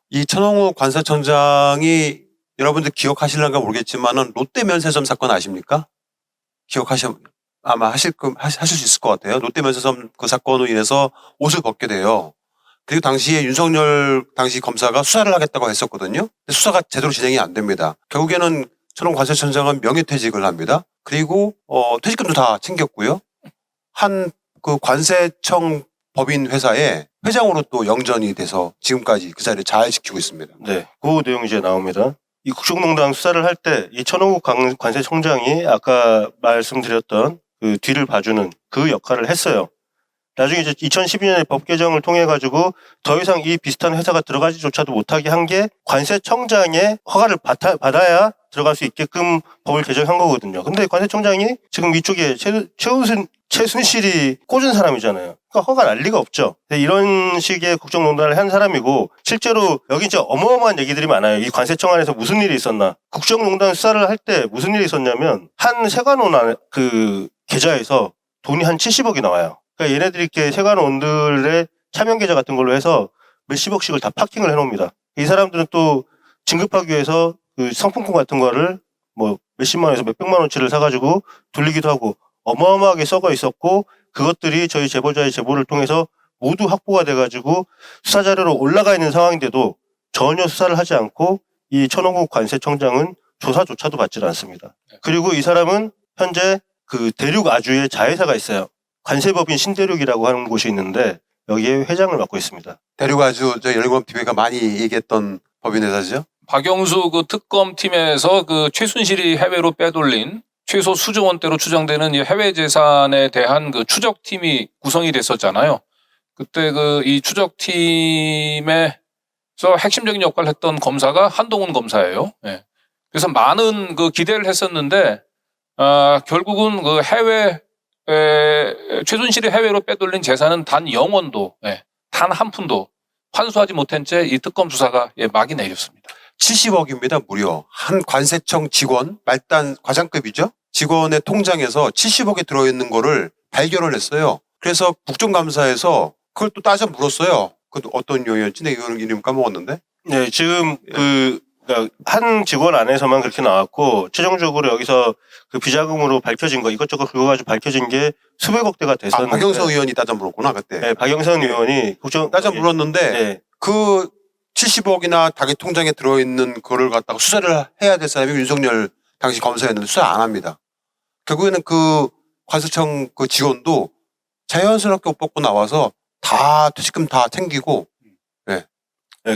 이 천홍욱 관세청장이 여러분들 기억하실런가 모르겠지만은 롯데 면세점 사건 아십니까? 아마 하실 수 있을 것 같아요. 롯데 면세점 그 사건으로 인해서 옷을 벗게 돼요. 그리고 당시에 윤석열 당시 검사가 수사를 하겠다고 했었거든요. 근데 수사가 제대로 진행이 안 됩니다. 결국에는 천홍 관세청장은 명예퇴직을 합니다. 그리고 퇴직금도 다 챙겼고요. 한 그 관세청 법인 회사에 회장으로 또 영전이 돼서 지금까지 그 자리를 잘 지키고 있습니다. 네, 그 내용 이제 나옵니다. 이 국정농단 수사를 할 때 이 천홍욱 관세청장이 아까 말씀드렸던 그 뒤를 봐주는 그 역할을 했어요. 나중에 이제 2012년에 법 개정을 통해 가지고 더 이상 이 비슷한 회사가 들어가지조차도 못하게 한 게 관세청장의 허가를 받아야 들어갈 수 있게끔 법을 개정한 거거든요. 근데 관세청장이 지금 이쪽에 최순실이 꽂은 사람이잖아요. 그러니까 허가 날 리가 없죠. 이런 식의 국정농단을 한 사람이고 실제로 여기 진짜 어마어마한 얘기들이 많아요. 이 관세청 안에서 무슨 일이 있었나. 국정농단 수사를 할 때 무슨 일이 있었냐면 한 세관원 그 계좌에서 돈이 한 70억이 나와요. 그러니까 얘네들이 이렇게 세관원들의 차명 계좌 같은 걸로 해서 몇십억씩을 다 파킹을 해놓습니다. 이 사람들은 또 진급하기 위해서 그 상품권 같은 거를 뭐 몇십만 원에서 몇백만 원치를 사가지고 돌리기도 하고 어마어마하게 썩어 있었고 그것들이 저희 제보자의 제보를 통해서 모두 확보가 돼가지고 수사 자료로 올라가 있는 상황인데도 전혀 수사를 하지 않고 이 천홍욱 관세청장은 조사조차도 받질 않습니다. 그리고 이 사람은 현재 그 대륙 아주에 자회사가 있어요. 관세법인 신대륙이라고 하는 곳이 있는데 여기에 회장을 맡고 있습니다. 대륙 아주 저 열린권 비회가 많이 얘기했던 법인 회사죠. 박영수 그 특검팀에서 그 최순실이 해외로 빼돌린 최소 수조 원대로 추정되는 이 해외 재산에 대한 그 추적팀이 구성이 됐었잖아요. 그때 그 이 추적팀에서 핵심적인 역할을 했던 검사가 한동훈 검사예요. 예. 그래서 많은 그 기대를 했었는데 결국은 그 최순실이 해외로 빼돌린 재산은 단 0원도 단 한 푼도 환수하지 못한 채 이 특검 수사가 막이 내렸습니다. 70억입니다. 무려 한 관세청 직원 말단 과장급이죠. 직원의 통장에서 70억이 들어있는 거를 발견을 했어요. 그래서 국정감사에서 그걸 또 따져 물었어요. 그 어떤 요인이었지? 내가 이름 까먹었는데. 네, 지금 그러니까 한 직원 안에서만 그렇게 나왔고 최종적으로 여기서 그 비자금으로 밝혀진 거 이것저것 긁어가지고 밝혀진 게 수백억대가 됐었는데. 박영선 의원이 따져 물었구나 그때. 네, 박영선 의원이 따져 물었는데 네. 그 70억이나 자기 통장에 들어있는 거를 갖다가 수사를 해야 될 사람이 윤석열 당시 검사였는데 수사 안 합니다. 결국에는 그 관세청 그 직원도 자연스럽게 옷 벗고 나와서 다 퇴직금 다 챙기고. 네,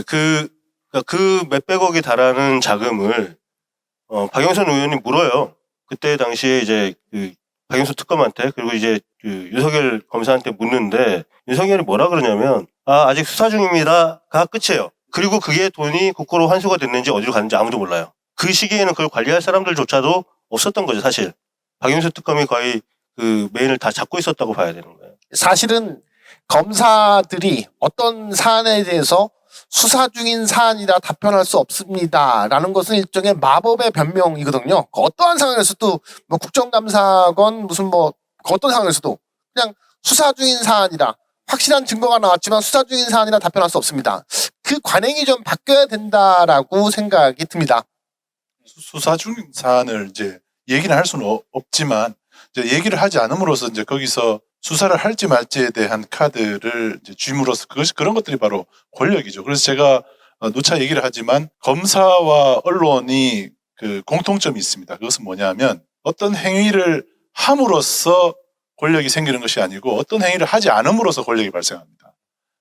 그 몇백억이 달하는 자금을 박영선 의원이 물어요. 그때 당시에 이제 그 박영수 특검한테 그리고 이제 그 윤석열 검사한테 묻는데 윤석열이 뭐라 그러냐면 아직 수사 중입니다가 끝이에요. 그리고 그게 돈이 국고로 환수가 됐는지 어디로 갔는지 아무도 몰라요. 그 시기에는 그걸 관리할 사람들조차도 없었던 거죠, 사실. 박영수 특검이 거의 그 메인을 다 잡고 있었다고 봐야 되는 거예요. 사실은 검사들이 어떤 사안에 대해서 수사 중인 사안이라 답변할 수 없습니다라는 것은 일종의 마법의 변명이거든요. 어떠한 상황에서도 뭐 국정감사건 무슨 뭐 어떤 상황에서도 그냥 수사 중인 사안이라 확실한 증거가 나왔지만 수사 중인 사안이라 답변할 수 없습니다. 그 관행이 좀 바뀌어야 된다라고 생각이 듭니다. 수사 중인 사안을 이제 얘기는 할 수는 없지만 이제 얘기를 하지 않음으로써 이제 거기서 수사를 할지 말지에 대한 카드를 이제 줌으로써 그런 것들이 바로 권력이죠. 그래서 제가 누차 얘기를 하지만 검사와 언론이 그 공통점이 있습니다. 그것은 뭐냐면 어떤 행위를 함으로써 권력이 생기는 것이 아니고 어떤 행위를 하지 않음으로써 권력이 발생합니다.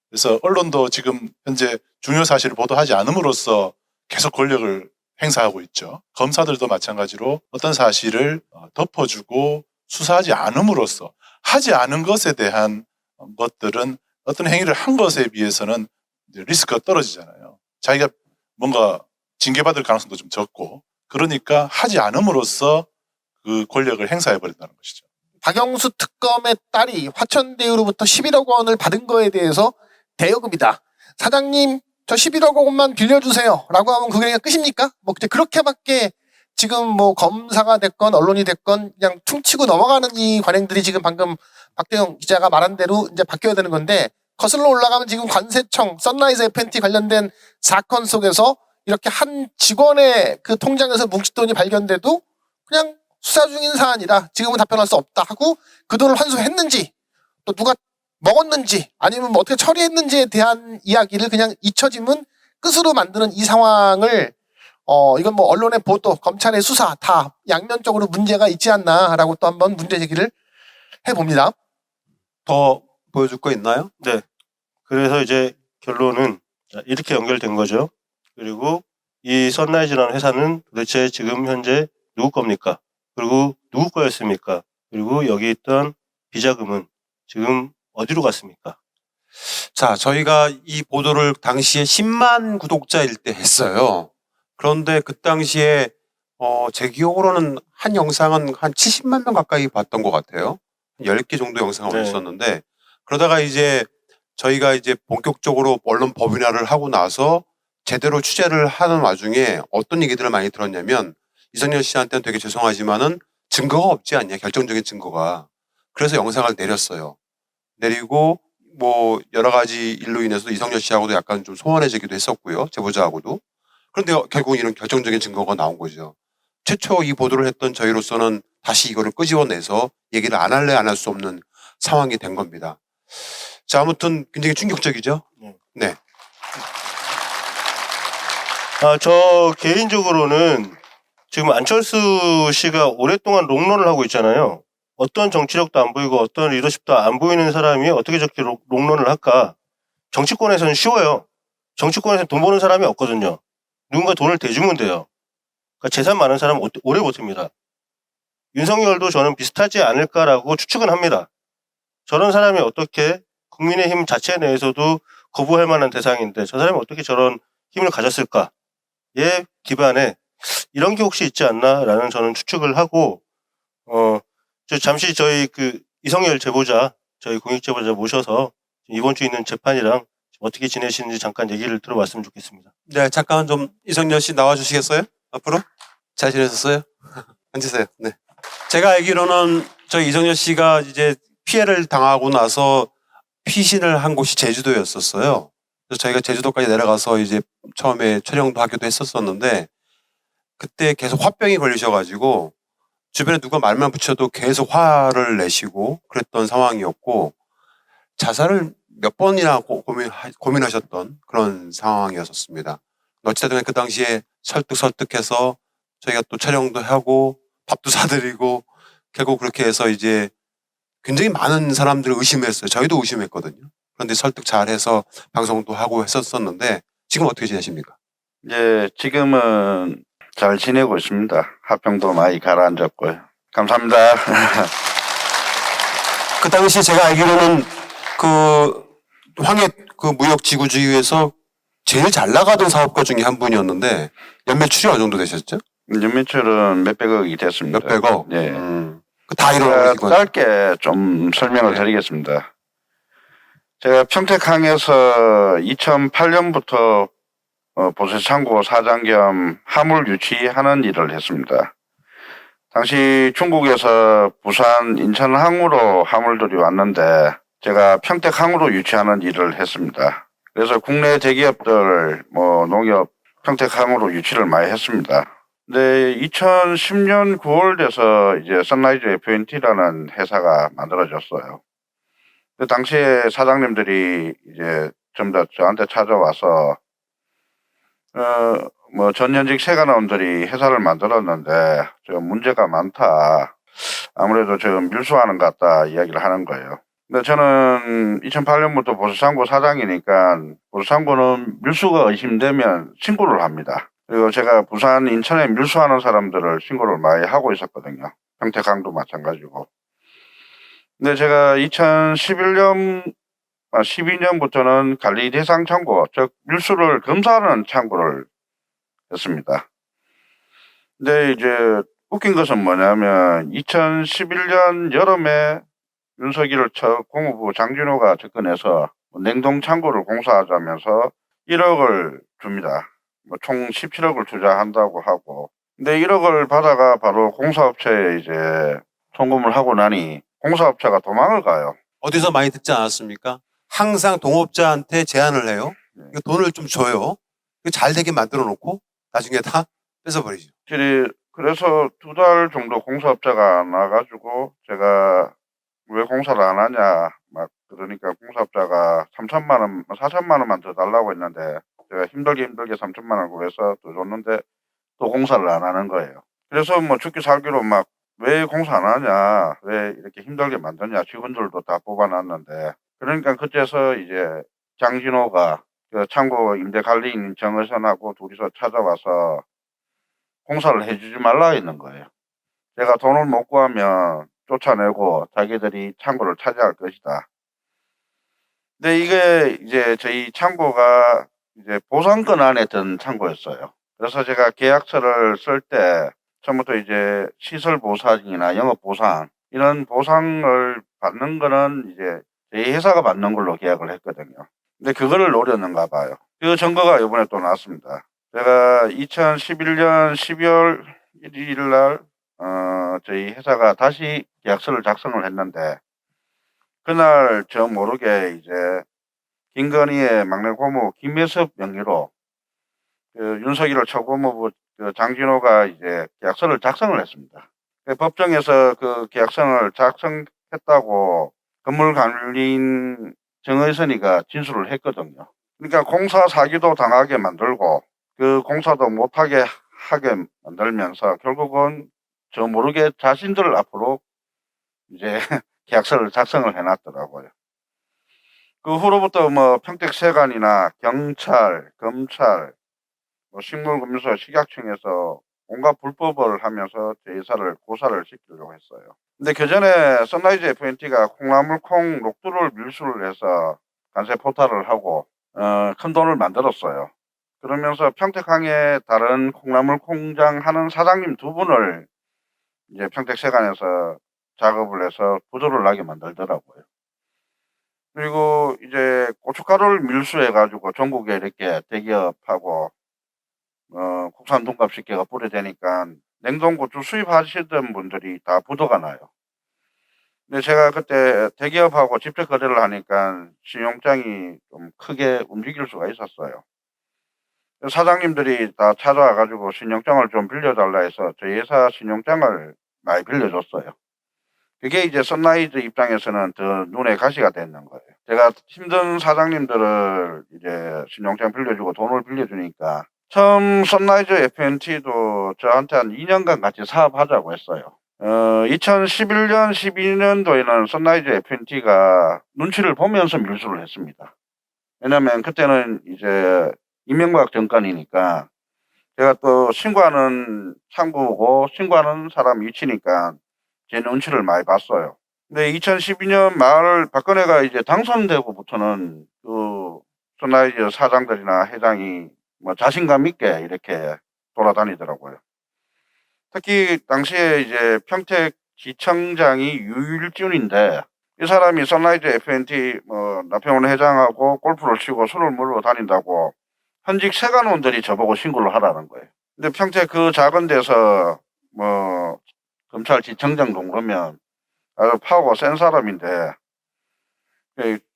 그래서 언론도 지금 현재 중요 사실을 보도하지 않음으로써 계속 권력을 행사하고 있죠. 검사들도 마찬가지로 어떤 사실을 덮어주고 수사하지 않음으로써 하지 않은 것에 대한 것들은 어떤 행위를 한 것에 비해서는 이제 리스크가 떨어지잖아요. 자기가 뭔가 징계받을 가능성도 좀 적고 그러니까 하지 않음으로써 그 권력을 행사해버린다는 것이죠. 박영수 특검의 딸이 화천대유로부터 11억 원을 받은 거에 대해서 대여금이다. 사장님 저 11억 원만 빌려주세요 라고 하면 그게 그냥 끝입니까? 뭐 그렇게밖에 지금 뭐 검사가 됐건 언론이 됐건 그냥 퉁치고 넘어가는 이 관행들이 지금 방금 박대영 기자가 말한 대로 이제 바뀌어야 되는 건데 거슬러 올라가면 지금 관세청 선라이즈 FNT 관련된 사건 속에서 이렇게 한 직원의 그 통장에서 뭉칫돈이 발견돼도 그냥 수사 중인 사안이라 지금은 답변할 수 없다 하고 그 돈을 환수했는지 또 누가 먹었는지 아니면 뭐 어떻게 처리했는지에 대한 이야기를 그냥 잊혀짐은 끝으로 만드는 이 상황을 이건 뭐 언론의 보도, 검찰의 수사 다 양면적으로 문제가 있지 않나라고 또 한번 문제 제기를 해봅니다. 더 보여줄 거 있나요? 네. 그래서 이제 결론은 이렇게 연결된 거죠. 그리고 이 선라이즈라는 회사는 도대체 지금 현재 누구 겁니까? 그리고 누구 거였습니까? 그리고 여기 있던 비자금은 지금 어디로 갔습니까? 자, 저희가 이 보도를 당시에 10만 구독자일 때 했어요. 그런데 그 당시에 제 기억으로는 한 영상은 한 70만 명 가까이 봤던 것 같아요. 10개 정도 영상을 네. 올렸었는데 그러다가 이제 저희가 이제 본격적으로 언론 법인화를 하고 나서 제대로 취재를 하는 와중에 어떤 얘기들을 많이 들었냐면 이성열 씨한테는 되게 죄송하지만은 증거가 없지 않냐, 결정적인 증거가. 그래서 영상을 내렸어요. 내리고 뭐 여러 가지 일로 인해서 이성열 씨하고도 약간 좀 소원해지기도 했었고요. 제보자하고도. 그런데 결국 이런 결정적인 증거가 나온 거죠. 최초 이 보도를 했던 저희로서는 다시 이거를 끄집어내서 얘기를 안 할래 안 할 수 없는 상황이 된 겁니다. 자, 아무튼 굉장히 충격적이죠. 네. 저 개인적으로는 지금 안철수 씨가 오랫동안 롱런을 하고 있잖아요. 어떤 정치력도 안 보이고 어떤 리더십도 안 보이는 사람이 어떻게 저렇게 롱런을 할까? 정치권에서는 쉬워요. 정치권에서는 돈 버는 사람이 없거든요. 누군가 돈을 대주면 돼요. 그러니까 재산 많은 사람은 오래 버팁니다. 윤석열도 저는 비슷하지 않을까라고 추측은 합니다. 저런 사람이 어떻게 국민의힘 자체 내에서도 거부할 만한 대상인데 저 사람이 어떻게 저런 힘을 가졌을까에 기반에 이런 게 혹시 있지 않나라는 저는 추측을 하고 저 잠시 저희 그 이성열 제보자 저희 공익 제보자 모셔서 이번 주에 있는 재판이랑 어떻게 지내시는지 잠깐 얘기를 들어봤으면 좋겠습니다. 네, 잠깐 좀 이성열 씨 나와주시겠어요? 앞으로? 잘 지내셨어요? 앉으세요. 네. 제가 알기로는 저희 이성열 씨가 이제 피해를 당하고 나서 피신을 한 곳이 제주도였었어요. 그래서 저희가 제주도까지 내려가서 이제 처음에 촬영도 하기도 했었었는데 그때 계속 화병이 걸리셔가지고 주변에 누가 말만 붙여도 계속 화를 내시고 그랬던 상황이었고 자살을 몇 번이나 고민하셨던 그런 상황이었었습니다. 어찌됐든 그 당시에 설득해서 저희가 또 촬영도 하고 밥도 사드리고 결국 그렇게 해서 이제 굉장히 많은 사람들을 의심했어요. 저희도 의심했거든요. 그런데 설득 잘해서 방송도 하고 했었었는데 지금 어떻게 지내십니까? 예, 지금은 잘 지내고 있습니다. 화병도 많이 가라앉았고요. 감사합니다. 그 당시에 제가 알기로는 그 황해 그 무역지구주의에서 제일 잘 나가던 사업가 중에 한 분이었는데 연매 출이 어느 정도 되셨죠? 연매출은 몇백억이 됐습니다. 몇백억? 예. 다 이런 거죠. 짧게 좀 설명을 드리겠습니다. 제가 평택항에서 2008년부터 보세창고 사장 겸 화물 유치하는 일을 했습니다. 당시 중국에서 부산, 인천항으로 화물들이 왔는데 제가 평택항으로 유치하는 일을 했습니다. 그래서 국내 대기업들 농협 평택항으로 유치를 많이 했습니다. 근데 2010년 9월 돼서 이제 선라이즈 FNT라는 회사가 만들어졌어요. 그 당시에 사장님들이 이제 전부 다 저한테 찾아와서 전현직 세관원들이 회사를 만들었는데 저 문제가 많다. 아무래도 저 밀수하는 것 같다 이야기를 하는 거예요. 근데 저는 2008년부터 보수상고 사장이니까 보수상고는 밀수가 의심되면 신고를 합니다. 그리고 제가 부산, 인천에 밀수하는 사람들을 신고를 많이 하고 있었거든요. 평택항도 마찬가지고. 근데 제가 12년부터는 관리 대상 창고, 즉 밀수를 검사하는 창고를 했습니다. 근데 이제 웃긴 것은 뭐냐면 2011년 여름에 윤석열 첫 국무부 장진호가 접근해서 냉동 창고를 공사하자면서 1억을 줍니다. 총 17억을 투자한다고 하고. 근데 1억을 받아가 바로 공사업체에 이제 송금을 하고 나니 공사업체가 도망을 가요. 어디서 많이 듣지 않았습니까? 항상 동업자한테 제안을 해요. 이거 돈을 좀 줘요. 이거 잘 되게 만들어 놓고 나중에 다 뺏어버리죠. 그래서 2달 정도 공사업자가 안 와가지고 제가 왜 공사를 안 하냐 막 그러니까 공사업자가 3천만 원, 4천만 원만 더 달라고 했는데 제가 힘들게 3천만 원 구해서 또 줬는데 또 공사를 안 하는 거예요. 그래서 죽기 살기로 막 왜 공사 안 하냐, 왜 이렇게 힘들게 만드냐, 직원들도 다 뽑아놨는데. 그러니까 그때서 이제 장진호가 그 창고 임대관리인 정의선하고 둘이서 찾아와서 공사를 해주지 말라 했는 거예요. 제가 돈을 못 구하면 쫓아내고 자기들이 창고를 차지할 것이다. 근데 이게 이제 저희 창고가 이제 보상권 안에 든 창고였어요. 그래서 제가 계약서를 쓸 때 처음부터 이제 시설 보상이나 영업 보상 이런 보상을 받는 거는 이제 저희 회사가 받는 걸로 계약을 했거든요. 근데 그거를 노렸는가 봐요. 그 증거가 이번에 또 나왔습니다. 제가 2011년 12월 1일 날 저희 회사가 다시 계약서를 작성을 했는데 그날 저 모르게 이제 김건희의 막내 고모 김혜섭 명의로 그 윤석열 처고무부 그 장진호가 이제 계약서를 작성을 했습니다. 그 법정에서 그 계약서를 작성했다고 건물관리인 정의선이가 진술을 했거든요. 그러니까 공사 사기도 당하게 만들고 그 공사도 못하게 하게 만들면서 결국은 저 모르게 자신들 앞으로 이제 계약서를 작성을 해놨더라고요. 그 후로부터 평택세관이나 경찰, 검찰, 식물금수소 식약청에서 온갖 불법을 하면서 제 회사를 고사를 시키려고 했어요. 근데 그 전에 선라이즈 FNT가 콩나물콩 녹두를 밀수를 해서 관세 포탈을 하고 큰 돈을 만들었어요. 그러면서 평택항에 다른 콩나물 공장 하는 사장님 2분을 이제 평택세관에서 작업을 해서 부도를 나게 만들더라고요. 그리고 이제 고춧가루를 밀수해가지고 전국에 이렇게 대기업하고 국산 돈값 식계가 뿌려대니까 냉동고추 수입하시던 분들이 다 부도가 나요. 근데 제가 그때 대기업하고 직접 거래를 하니까 신용장이 좀 크게 움직일 수가 있었어요. 사장님들이 다 찾아와가지고 신용장을 좀 빌려달라 해서 저희 회사 신용장을 많이 빌려줬어요. 그게 이제 선라이즈 입장에서는 더 눈에 가시가 되는 거예요. 제가 힘든 사장님들을 이제 신용장 빌려주고 돈을 빌려주니까 처음 선라이즈 FNT도 저한테 한 2년간 같이 사업하자고 했어요. 2011년, 12년도에는 선라이즈 FNT가 눈치를 보면서 밀수를 했습니다. 왜냐면 그때는 이제 이명박 정권이니까 제가 또 신고하는 창구고 신고하는 사람 위치니까 제 눈치를 많이 봤어요. 근데 2012년 말 박근혜가 이제 당선되고부터는 그 선라이즈 사장들이나 회장이 자신감 있게 이렇게 돌아다니더라고요. 특히 당시에 이제 평택지청장이 유일준인데 이 사람이 선라이즈 FNT 나평원 회장하고 골프를 치고 술을 먹으러 다닌다고 현직 세관원들이 저보고 신고를 하라는 거예요. 근데 평택 그 작은 데서 검찰지청장 정도면 아주 파워가 센 사람인데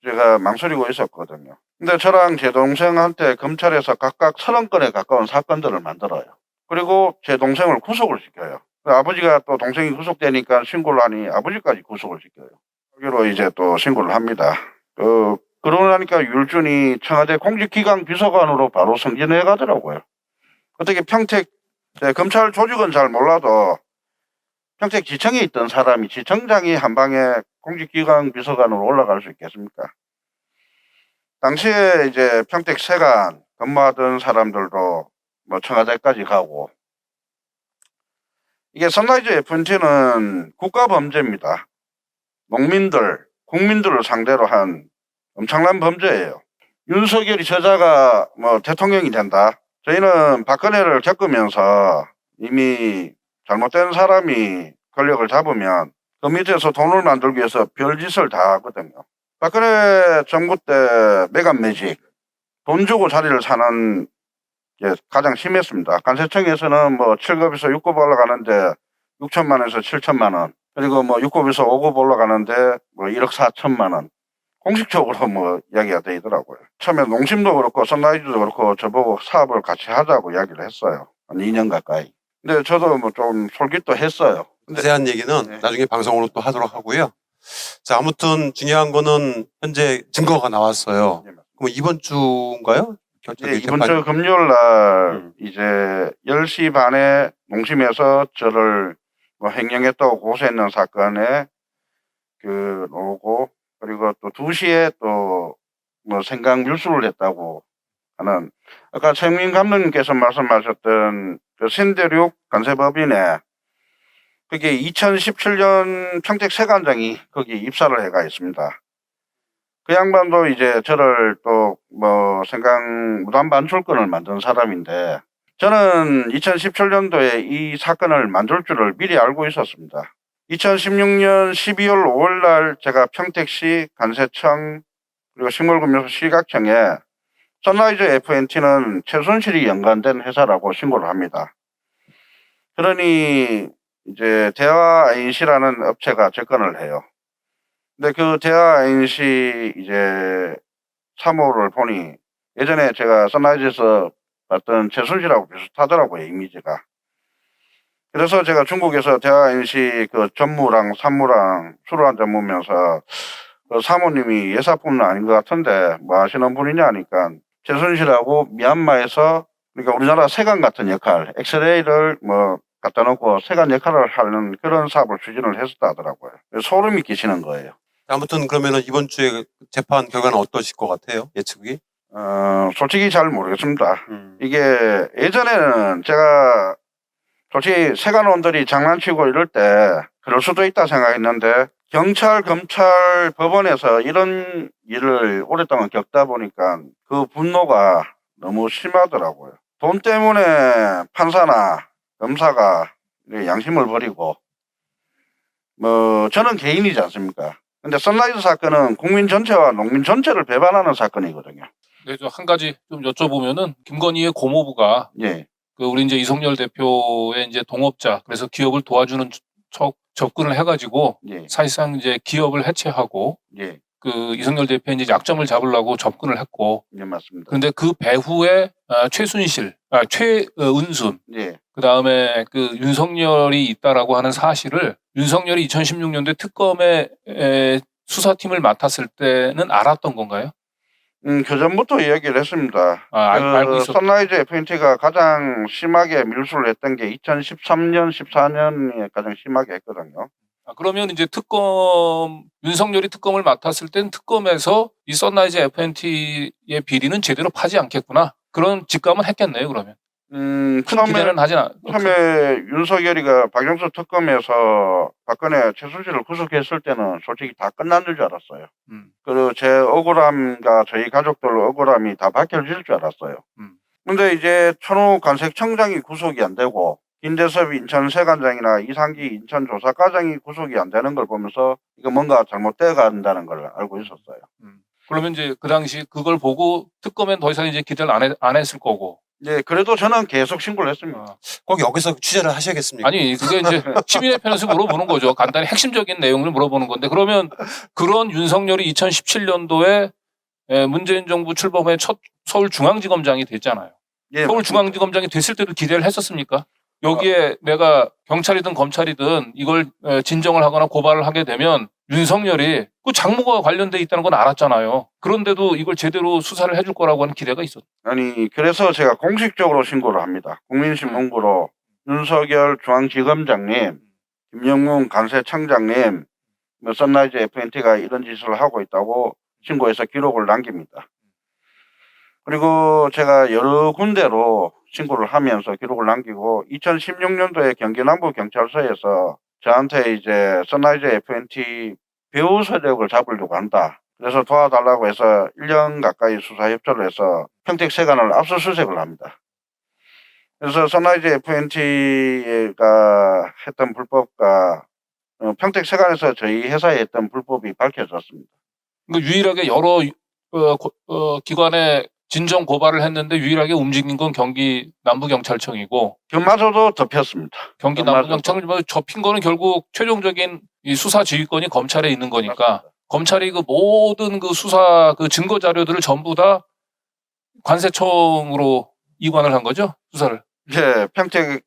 제가 망설이고 있었거든요. 근데 저랑 제 동생한테 검찰에서 각각 30건에 가까운 사건들을 만들어요. 그리고 제 동생을 구속을 시켜요. 아버지가 또 동생이 구속되니까 신고를 하니 아버지까지 구속을 시켜요. 여기로 이제 또 신고를 합니다. 그러고 나니까 율준이 청와대 공직기강 비서관으로 바로 승진해 가더라고요. 어떻게 평택, 검찰 조직은 잘 몰라도 평택 지청에 있던 사람이 지청장이 한 방에 공직기강 비서관으로 올라갈 수 있겠습니까? 당시에 이제 평택 세관 근무하던 사람들도 뭐 청와대까지 가고, 이게 선라이즈 FNT는 국가범죄입니다. 농민들, 국민들을 상대로 한 엄청난 범죄예요. 윤석열이 저자가 뭐 대통령이 된다. 저희는 박근혜를 겪으면서 이미 잘못된 사람이 권력을 잡으면 그 밑에서 돈을 만들기 위해서 별짓을 다 하거든요. 박근혜 정부 때 매간 매직, 돈 주고 자리를 사는 게 가장 심했습니다. 관세청에서는 뭐 7급에서 6급 올라가는데 6천만 원에서 7천만 원, 그리고 뭐 6급에서 5급 올라가는데 뭐 1억 4천만 원. 공식적으로 뭐 이야기가 되더라고요. 처음에 농심도 그렇고 선라이즈도 그렇고 저보고 사업을 같이 하자고 이야기를 했어요. 한 2년 가까이. 근데 저도 뭐 좀 솔깃도 했어요. 근데 자세한 얘기는 네. 나중에 방송으로 또 하도록 하고요. 자, 아무튼 중요한 거는 현재 증거가 나왔어요. 그럼 이번 주인가요? 예, 이번 주 금요일 날 이제 10시 반에 농심에서 저를 뭐 횡령했다고 고소했는 사건에 오고, 그리고 또 2시에 또 뭐 생강 밀수를 했다고 하는, 아까 최민 감독님께서 말씀하셨던 그 신대륙 관세법인에 그게 2017년 평택 세관장이 거기 입사를 해가 있습니다. 그 양반도 이제 저를 또 뭐 생강 무단 반출권을 만든 사람인데, 저는 2017년도에 이 사건을 만들 줄을 미리 알고 있었습니다. 2016년 12월 5월 날 제가 평택시 관세청 그리고 식물금융소 시각청에 선라이즈 FNT는 최순실이 연관된 회사라고 신고를 합니다. 그러니 이제 대화 INC라는 업체가 접근을 해요. 근데 그 대화 INC 이제 사무를 보니 예전에 제가 선라이즈에서 봤던 최순실하고 비슷하더라고요, 이미지가. 그래서 제가 중국에서 대화 INC 그 전무랑 산무랑 술을 한잔 먹으면서 그 사모님이 예사품은 아닌 것 같은데 뭐 하시는 분이냐 하니까 최순실하고 미얀마에서, 그러니까 우리나라 세관 같은 역할, 엑스레이를 뭐 갖다 놓고 세관 역할을 하는 그런 사업을 추진을 했었다 하더라고요. 소름이 끼치는 거예요. 아무튼 그러면은 이번 주에 재판 결과는 어떠실 것 같아요? 예측이? 솔직히 잘 모르겠습니다. 이게 예전에는 제가 솔직히 세관원들이 장난치고 이럴 때 그럴 수도 있다 생각했는데, 경찰, 검찰, 법원에서 이런 일을 오랫동안 겪다 보니까 그 분노가 너무 심하더라고요. 돈 때문에 판사나 검사가 양심을 버리고, 뭐 저는 개인이지 않습니까? 근데 선라이즈 사건은 국민 전체와 농민 전체를 배반하는 사건이거든요. 네, 한 가지 좀 여쭤보면은 김건희의 고모부가 예, 그 우리 이제 이성열 대표의 이제 동업자, 그래서 기업을 도와주는 척 접근을 해가지고 예, 사실상 이제 기업을 해체하고 예, 그 이성열 대표의 이제 약점을 잡으려고 접근을 했고, 예, 맞습니다. 그런데 그 배후에 최순실, 최은순, 예, 그 다음에 그 윤석열이 있다라고 하는 사실을 윤석열이 2016년도에 특검의 수사팀을 맡았을 때는 알았던 건가요? 그 전부터 이야기를 했습니다. 알고 있었. 선라이즈 FNT가 가장 심하게 밀수를 했던 게 2013년, 14년에 가장 심하게 했거든요. 그러면 이제 윤석열이 특검을 맡았을 땐 특검에서 이 선라이즈 FNT의 비리는 제대로 파지 않겠구나, 그런 직감은 했겠네요. 그러면 큰 기대는 하진 않. 처음에 윤석열이가 박영수 특검에서 박근혜 최순실을 구속했을 때는 솔직히 다 끝난 줄 알았어요. 그리고 제 억울함과 저희 가족들 억울함이 다 밝혀질 줄 알았어요. 근데 이제 천호 관세청장이 구속이 안 되고 김대섭 인천세관장이나 이상기 인천조사과장이 구속이 안 되는 걸 보면서 이거 뭔가 잘못돼 간다는 걸 알고 있었어요. 그러면 이제 그 당시 그걸 보고 특검엔 더 이상 이제 기대를 안 했을 거고, 네, 그래도 저는 계속 신고를 했습니다. 어. 꼭 여기서 취재를 하셔야겠습니까? 아니 그게 이제 시민의 편에서 물어보는 거죠. 간단히 핵심적인 내용을 물어보는 건데 그러면 그런 윤석열이 2017년도에 문재인 정부 출범 후에 첫 서울중앙지검장이 됐잖아요. 예, 서울중앙지검장이 됐을 때도 기대를 했었습니까? 여기에 내가 경찰이든 검찰이든 이걸 진정을 하거나 고발을 하게 되면 윤석열이 그 장모가 관련돼 있다는 건 알았잖아요. 그런데도 이걸 제대로 수사를 해줄 거라고 하는 기대가 있었죠. 아니 그래서 제가 공식적으로 신고를 합니다. 국민신문고로 윤석열 중앙지검장님, 김영문 간세청장님, 선라이즈 FNT가 이런 짓을 하고 있다고 신고해서 기록을 남깁니다. 그리고 제가 여러 군데로 신고를 하면서 기록을 남기고 2016년도에 경기 남부경찰서에서 저한테 이제 선라이즈 FNT 배후 세력을 잡으려고 한다. 그래서 도와달라고 해서 1년 가까이 수사 협조를 해서 평택세관을 압수수색을 합니다. 그래서 선라이즈 FNT가 했던 불법과 평택세관에서 저희 회사에 했던 불법이 밝혀졌습니다. 그러니까 유일하게 여러 기관에 진정 고발을 했는데 유일하게 움직인 건 경기 남부경찰청이고 그마저도 덮였습니다. 경기 남부경찰을 접힌 거는 결국 최종적인 이 수사 지휘권이 검찰에 있는 거니까 검찰이 그 모든 그 수사 그 증거 자료들을 전부 다 관세청으로 이관을 한 거죠 수사를. 예, 평택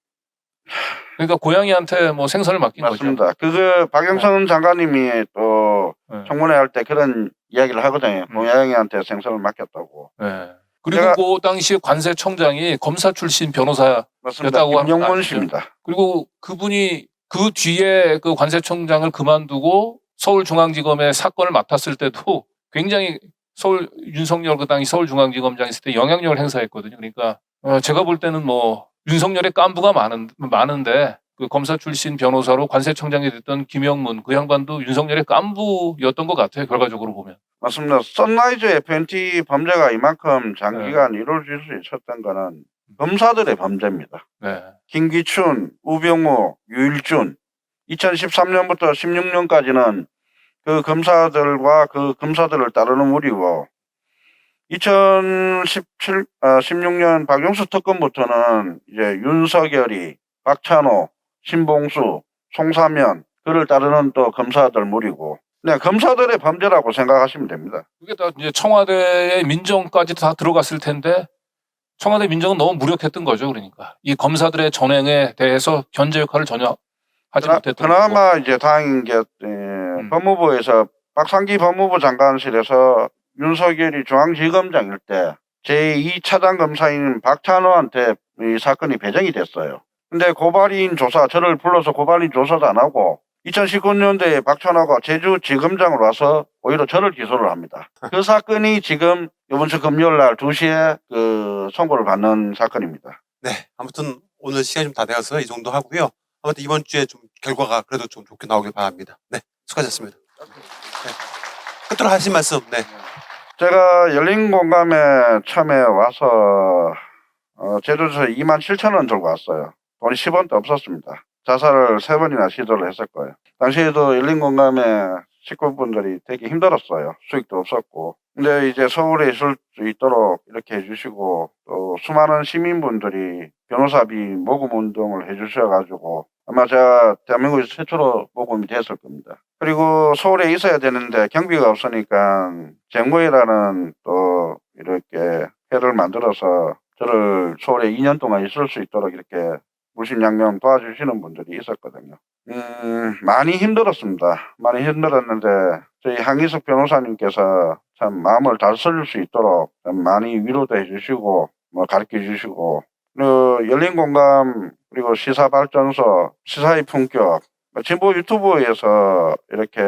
그러니까 고양이한테 뭐 생선을 맡긴 맞습니다. 거죠. 그거 박영선 장관님이 또 네. 청문회 할 때 그런 이야기를 하거든요. 고양이한테 생선을 맡겼다고. 네. 그리고 제가- 그 당시에 관세청장이 검사 출신 변호사 맞습니다. 였다고 하는 거 김용문 아시죠? 씨입니다. 그리고 그분이 그 뒤에 그 관세청장을 그만두고 서울중앙지검의 사건을 맡았을 때도 굉장히 윤석열 그 당시 서울중앙지검장 있을 때 영향력을 행사했거든요. 그러니까 제가 볼 때는 뭐 윤석열의 깐부가 많은데 그 검사 출신 변호사로 관세청장이 됐던 김영문 그 양반도 윤석열의 깐부였던 것 같아요. 결과적으로 보면. 맞습니다. 선라이즈 FNT 범죄가 이만큼 장기간 이루어질 수 있었던 거는 검사들의 범죄입니다. 네. 김기춘, 우병우, 유일준 2013년부터 16년까지는 그 검사들과 그 검사들을 따르는 무리고 16년 박용수 특검부터는 이제 윤석열이, 박찬호, 신봉수, 송사면 그를 따르는 또 검사들 무리고 네, 검사들의 범죄라고 생각하시면 됩니다. 그게 다 이제 청와대의 민정까지 다 들어갔을 텐데 청와대 민정은 너무 무력했던 거죠. 그러니까 이 검사들의 전횡에 대해서 견제 역할을 전혀 하지 못했던 거고. 그나마 이제 다행인 게 법무부에서 박상기 법무부 장관실에서 윤석열이 중앙지검장일 때 제2차장 검사인 박찬호한테 이 사건이 배정이 됐어요. 근데 고발인 조사, 저를 불러서 고발인 조사도 안 하고 2019년도에 박찬호가 제주지검장으로 와서 오히려 저를 기소를 합니다. 그 사건이 지금 이번 주 금요일 날 2시에 그 선고를 받는 사건입니다. 네, 아무튼 오늘 시간이 좀 다 되어서 이 정도 하고요. 아무튼 이번 주에 좀 결과가 그래도 좀 좋게 나오길 바랍니다. 네, 수고하셨습니다. 네. 끝으로 하신 말씀. 네. 제가 열린공감에 처음에 와서 제주에서 27,000원 들고 왔어요. 돈이 10원도 없었습니다. 자살을 3번이나 시도를 했었고요. 당시에도 열린공감에 식구분들이 되게 힘들었어요. 수익도 없었고. 근데 이제 서울에 있을 수 있도록 이렇게 해주시고 또 수많은 시민분들이 변호사비 모금 운동을 해주셔가지고 아마 제가 대한민국에서 최초로 모금이 됐을 겁니다. 그리고 서울에 있어야 되는데 경비가 없으니까 쟁고이라는 또 이렇게 회를 만들어서 저를 서울에 2년 동안 있을 수 있도록 이렇게 물심양면 도와주시는 분들이 있었거든요. 많이 힘들었습니다. 많이 힘들었는데 저희 항희석 변호사님께서 참 마음을 다스릴 수 있도록 참 많이 위로도 해주시고 뭐 가르쳐 주시고 그리고 열린공감 그리고 시사발전소 시사의 품격 진보 유튜브에서 이렇게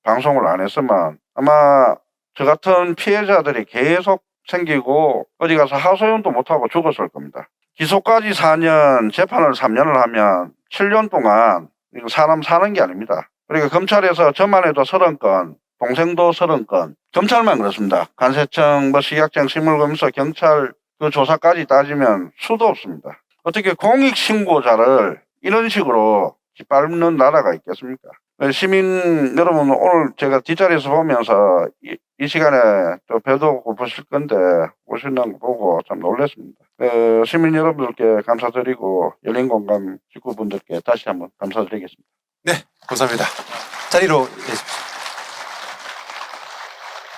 방송을 안 했으면 아마 저 같은 피해자들이 계속 생기고 어디 가서 하소연도 못하고 죽었을 겁니다. 기소까지 4년, 재판을 3년을 하면 7년 동안 이거 사람 사는 게 아닙니다. 그러니까 검찰에서 저만 해도 30건, 동생도 30건, 검찰만 그렇습니다. 간세청, 식약청, 식물검사, 경찰 그 조사까지 따지면 수도 없습니다. 어떻게 공익신고자를 이런 식으로 짓밟는 나라가 있겠습니까? 시민 여러분 오늘 제가 뒷자리에서 보면서 이 시간에 또 배도 고프실 건데 오신다는 거 보고 참 놀랐습니다. 시민 여러분들께 감사드리고 열린공감 직구분들께 다시 한번 감사드리겠습니다. 네, 감사합니다. 자리로 계십시오.